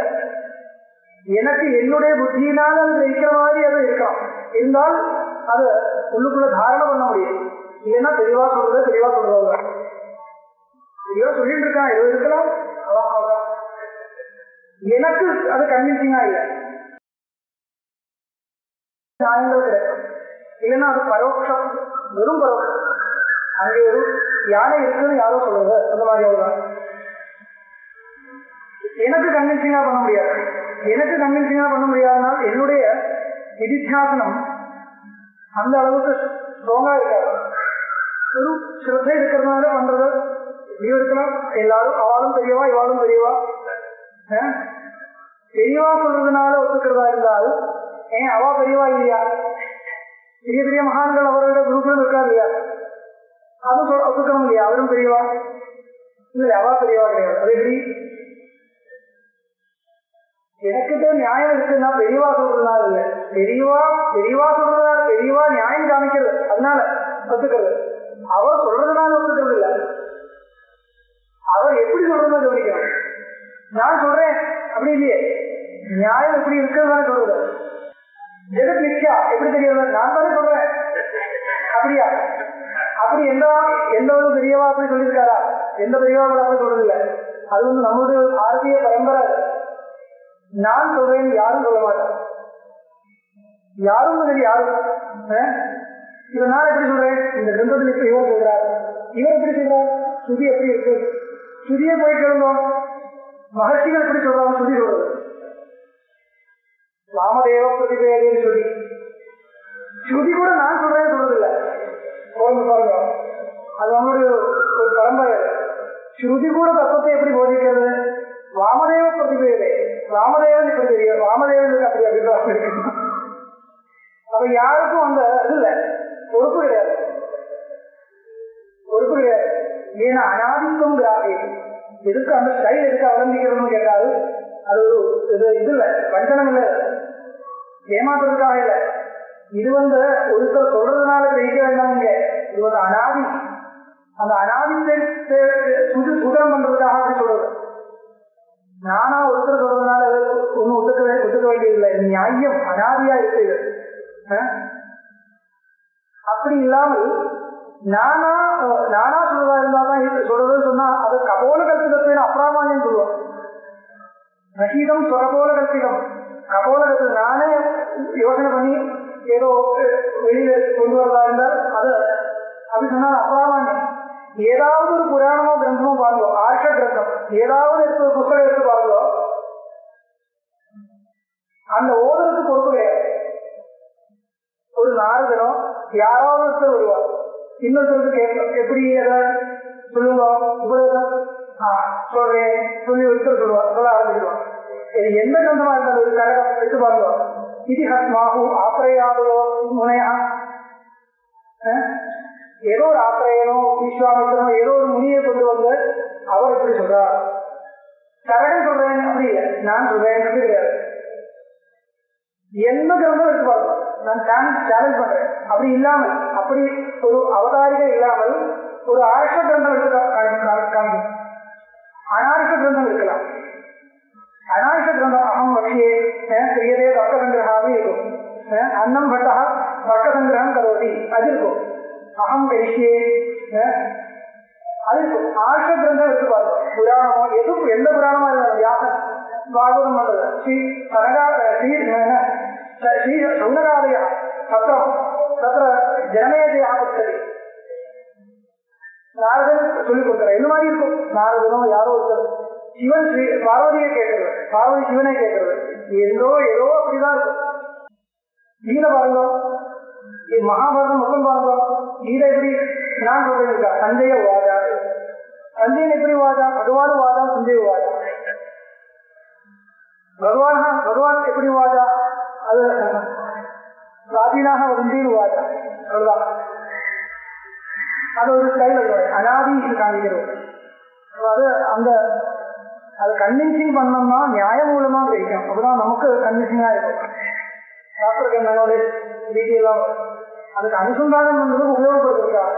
எனக்கு என்னுடைய புத்தியினால அது ஜெயிக்கிற மாதிரி அது இருக்கலாம். இருந்தால் அது உள்ளுக்குள்ள தாரணை பண்ண முடியும். இல்லைன்னா தெளிவா சொல்றது தெளிவா சொல்லிட்டு இருக்கான், எது இருக்கலாம். எனக்கு அது கன்வின்சிங்கா இல்லை, நியாயங்கள் கிடைக்கும். இல்லைன்னா அது பரோட்சம், வெறும் பரோட்சம். அங்கே ஒரு யானை இருக்குன்னு யாரும் சொல்றது அந்த மாதிரி அவ்வளவுதான். எனக்கு கன்வின்சிங்கா பண்ண முடியாது. எனக்கு கன்வின்சிங்கா பண்ண முடியாதனால் என்னுடைய நிதித்தியாசனம் அந்த அளவுக்கு ஸ்ட்ராங்கா இருக்காது. ஒரு ஸ்ரத்தை இருக்கிறதுனால பண்றது இப்படி இருக்கலாம். எல்லாரும் அவளும் பெரியவா இவாளும் பெரியவா, பெரியவா சொல்றதுனால ஒத்துக்கிறதா இருந்தாலும் ஏன் அவா பெரியவா இல்லையா? பெரிய பெரிய மகான்கள் அவரோட குரூப்ல இருக்கா இல்லையா? அதுவும் ஒத்துக்கணும் இல்லையா? அவரும் பெரியவா இல்ல, அவா பெரியவா கிடையாது. அது எப்படி எனக்கிட்ட நியாயம் இருக்குன்னா பெரியவா சொல்றதுனால இல்ல, பெரியவா சொல்றதுனால பெரியவா நியாயம் காமிக்கிறது அதனால ஒத்துக்கிறது. அவர் சொல்றதுனால ஒத்துக்கிறது இல்ல, அவர் எப்படி சொல்றதுன்னு கவனிக்கணும். நான் சொல்றேன் அப்படி இல்லையே, நியாயம் எப்படி இருக்கிறதுனால சொல்றது. ஜெகத் மித்யா எப்படி தெரியல, நான் தானே சொல்றேன் அப்படியா? அப்படி எந்த ஒரு பெரியவா அப்படி சொல்லியிருக்காரா? எந்த பெரியவா கூட அப்படி சொல்றது இல்லை. அது நம்மளுடைய பாரதிய பரம்பரை. நான் சொல்றேன் யாரும் சொல்ல மாட்டான், யாரும் சரி யாரும். இதை நான் எப்படி சொல்றேன், இந்த கிரந்தத்தில் இப்ப இவர் சொல்றார், இவர் எப்படி சொல்றார், சுதி எப்படி இருக்கு, சுதியை போய் கேளுங்க. மகர்ஷிகள் எப்படி சொல்றாங்க, சுதி சொல்றது வாமதேவ பிரதிபேதேன்னு சொல்லி, சுதி கூட நான் சொல்றேன் சொல்றது இல்லை. பாருங்க, அது அவங்களுடைய ஒரு பரம்பரை. ஸ்ருதி கூட தத்துவத்தை எப்படி போதிக்கிறது, வாமதேவ பிரதிபேதே, வாமதேவன் இப்படி தெரியும், வாமதேவனுக்கு அப்படி அபிப்பிராயம் இருக்கு. அப்ப யாருக்கும் அந்த இது இல்லை, பொறுப்பு கிடையாது, பொறுப்பு கிடையாது. ஏன்னா அனாதித்துவம் கிராகியம். எதுக்கு அந்த ஸ்டைல் எதுக்கு அவலம்பிக்கிறதுன்னு கேட்டால் அது ஒரு இது இல்லை, வஞ்சனம் இல்லை, ஏமாத்துறதுக்காக இல்லை. இது ஒருத்தர் சொல்றதுனால கிரகிக்க வேண்டாம். இது அனாதி, அந்த அனாதித்தை சுதரம் பண்றதுக்காக அப்படி சொல்றது. நானா ஒருத்தர் சொல்றதுனால ஒன்னும் ஒத்துக்க வேண்டியதில்லை. நியாயம் அனாதியா இருக்குது. அப்படி இல்லாமல் நானா சொல்றதா இருந்தாதான் சொல்றதுன்னு சொன்னா அது கபோல கல்பிதத்தை அப்ராமான்யம் சொல்லுவோம். ரஹீதம் ஸ்வகபோல கல்பிதம், கபோல கல்பிதம் நானே யோசனை பண்ணி ஏதோ வெளியில கொண்டு வரதா இருந்தால் அது அப்படி சொன்னால் அப்ராமான்யம். ஏதாவது ஒரு புராணமோ கிரந்தமோ பாருங்க, ஆர்ஷ கிரந்தம் ஏதாவது எடுத்து ஒரு புத்தகம் எடுத்து பாருங்க, அந்த ஓதலுக்கு பொறுப்பு கிடையாது. ஒரு நாரதனோ யாராவது ஒருத்தர் வருவார், இன்னொருத்தருக்கு எப்படி ஏதாவது சொல்லுங்க உபதேசம் சொல்றேன் சொல்லி ஒருத்தர் சொல்ல ஆரம்பிச்சுடுவான். இது எந்த கிரந்தமா இருந்தாலும் ஒரு கழகம் எடுத்து பாருங்க, இதிஹஸ்மாஹு ஆப்ரயாதோ முனையா, ஏதோ ஒரு ஆத்திரையனோ விஸ்வாமித்திரனோ ஏதோ ஒரு முனியை கொண்டு வந்து அவர் எப்படி சொல்றார், கரகன் சொல்றேன் அப்படி இல்லை, நான் சொல்றேன் கிடையாது. எந்த கிரந்தம் எடுத்து பார்க்கணும், நான் சேலஞ்ச் பண்றேன். அப்படி இல்லாமல், அப்படி ஒரு அவதாரிகை இல்லாமல் ஒரு ஆர்ஷ கிரந்தம் எடுத்து அனார்ஷ கிரந்தம் இருக்கலாம். அனார்ஷ கிரந்தம் அகம் வக்ஷே கிரியதே தர்க்க சங்கிரகாவே இருக்கும். அன்னம் பட்டா தர்க்க சங்கிரகம் கரோதி அது இருக்கும். அகம் கரிஷே அது இருக்கும். ஆர்ஷ கிரந்தம் எடுத்து பார்க்கணும். புராணமோ எதுவும் எந்த புராணமா இருந்தாலும் வியாசன் பாகவதம் பண்றது, ஸ்ரீ சௌனகாதய சத்திரம் தத்திர ஜனமேஜயா பக்ததி நாரதன் சொல்லிக் கொடுக்குற இந்த மாதிரி இருக்கும். நாரதனோ யாரோ ஒருத்தர் சிவன் ஸ்ரீ பார்வதியை கேட்கறது, பார்வதி சிவனை கேட்கறது, ஏதோ அப்படிதான் இருக்கும். கீதை பாருங்க, மகாபாரதம் மொத்தம் பாருங்க, கீதை எப்படி நான் சொல்றேன் இருக்கா, சஞ்சய வாதா, சஞ்சயன் எப்படி வாதா, பகவான் வாதா, சஞ்சய வாதா, பகவான் எப்படி வாதா, அது பிராச்சீனாக வந்தீர் வாதா, அவ்வளவுதான். அது ஒரு ஸ்டைல் அனாதி காமிக்கிறது. அது அது கன்வின்சிங் பண்ணோம்னா நியாய மூலமா கிடைக்கும், அப்பதான் நமக்கு கன்வின்சிங்கா இருக்கும். சாஸ்திர கண்ணனோட டீட்டெயிலாம் அதுக்கு அனுசந்தானம் பண்றது உபயோகப்படுத்திருக்காங்க.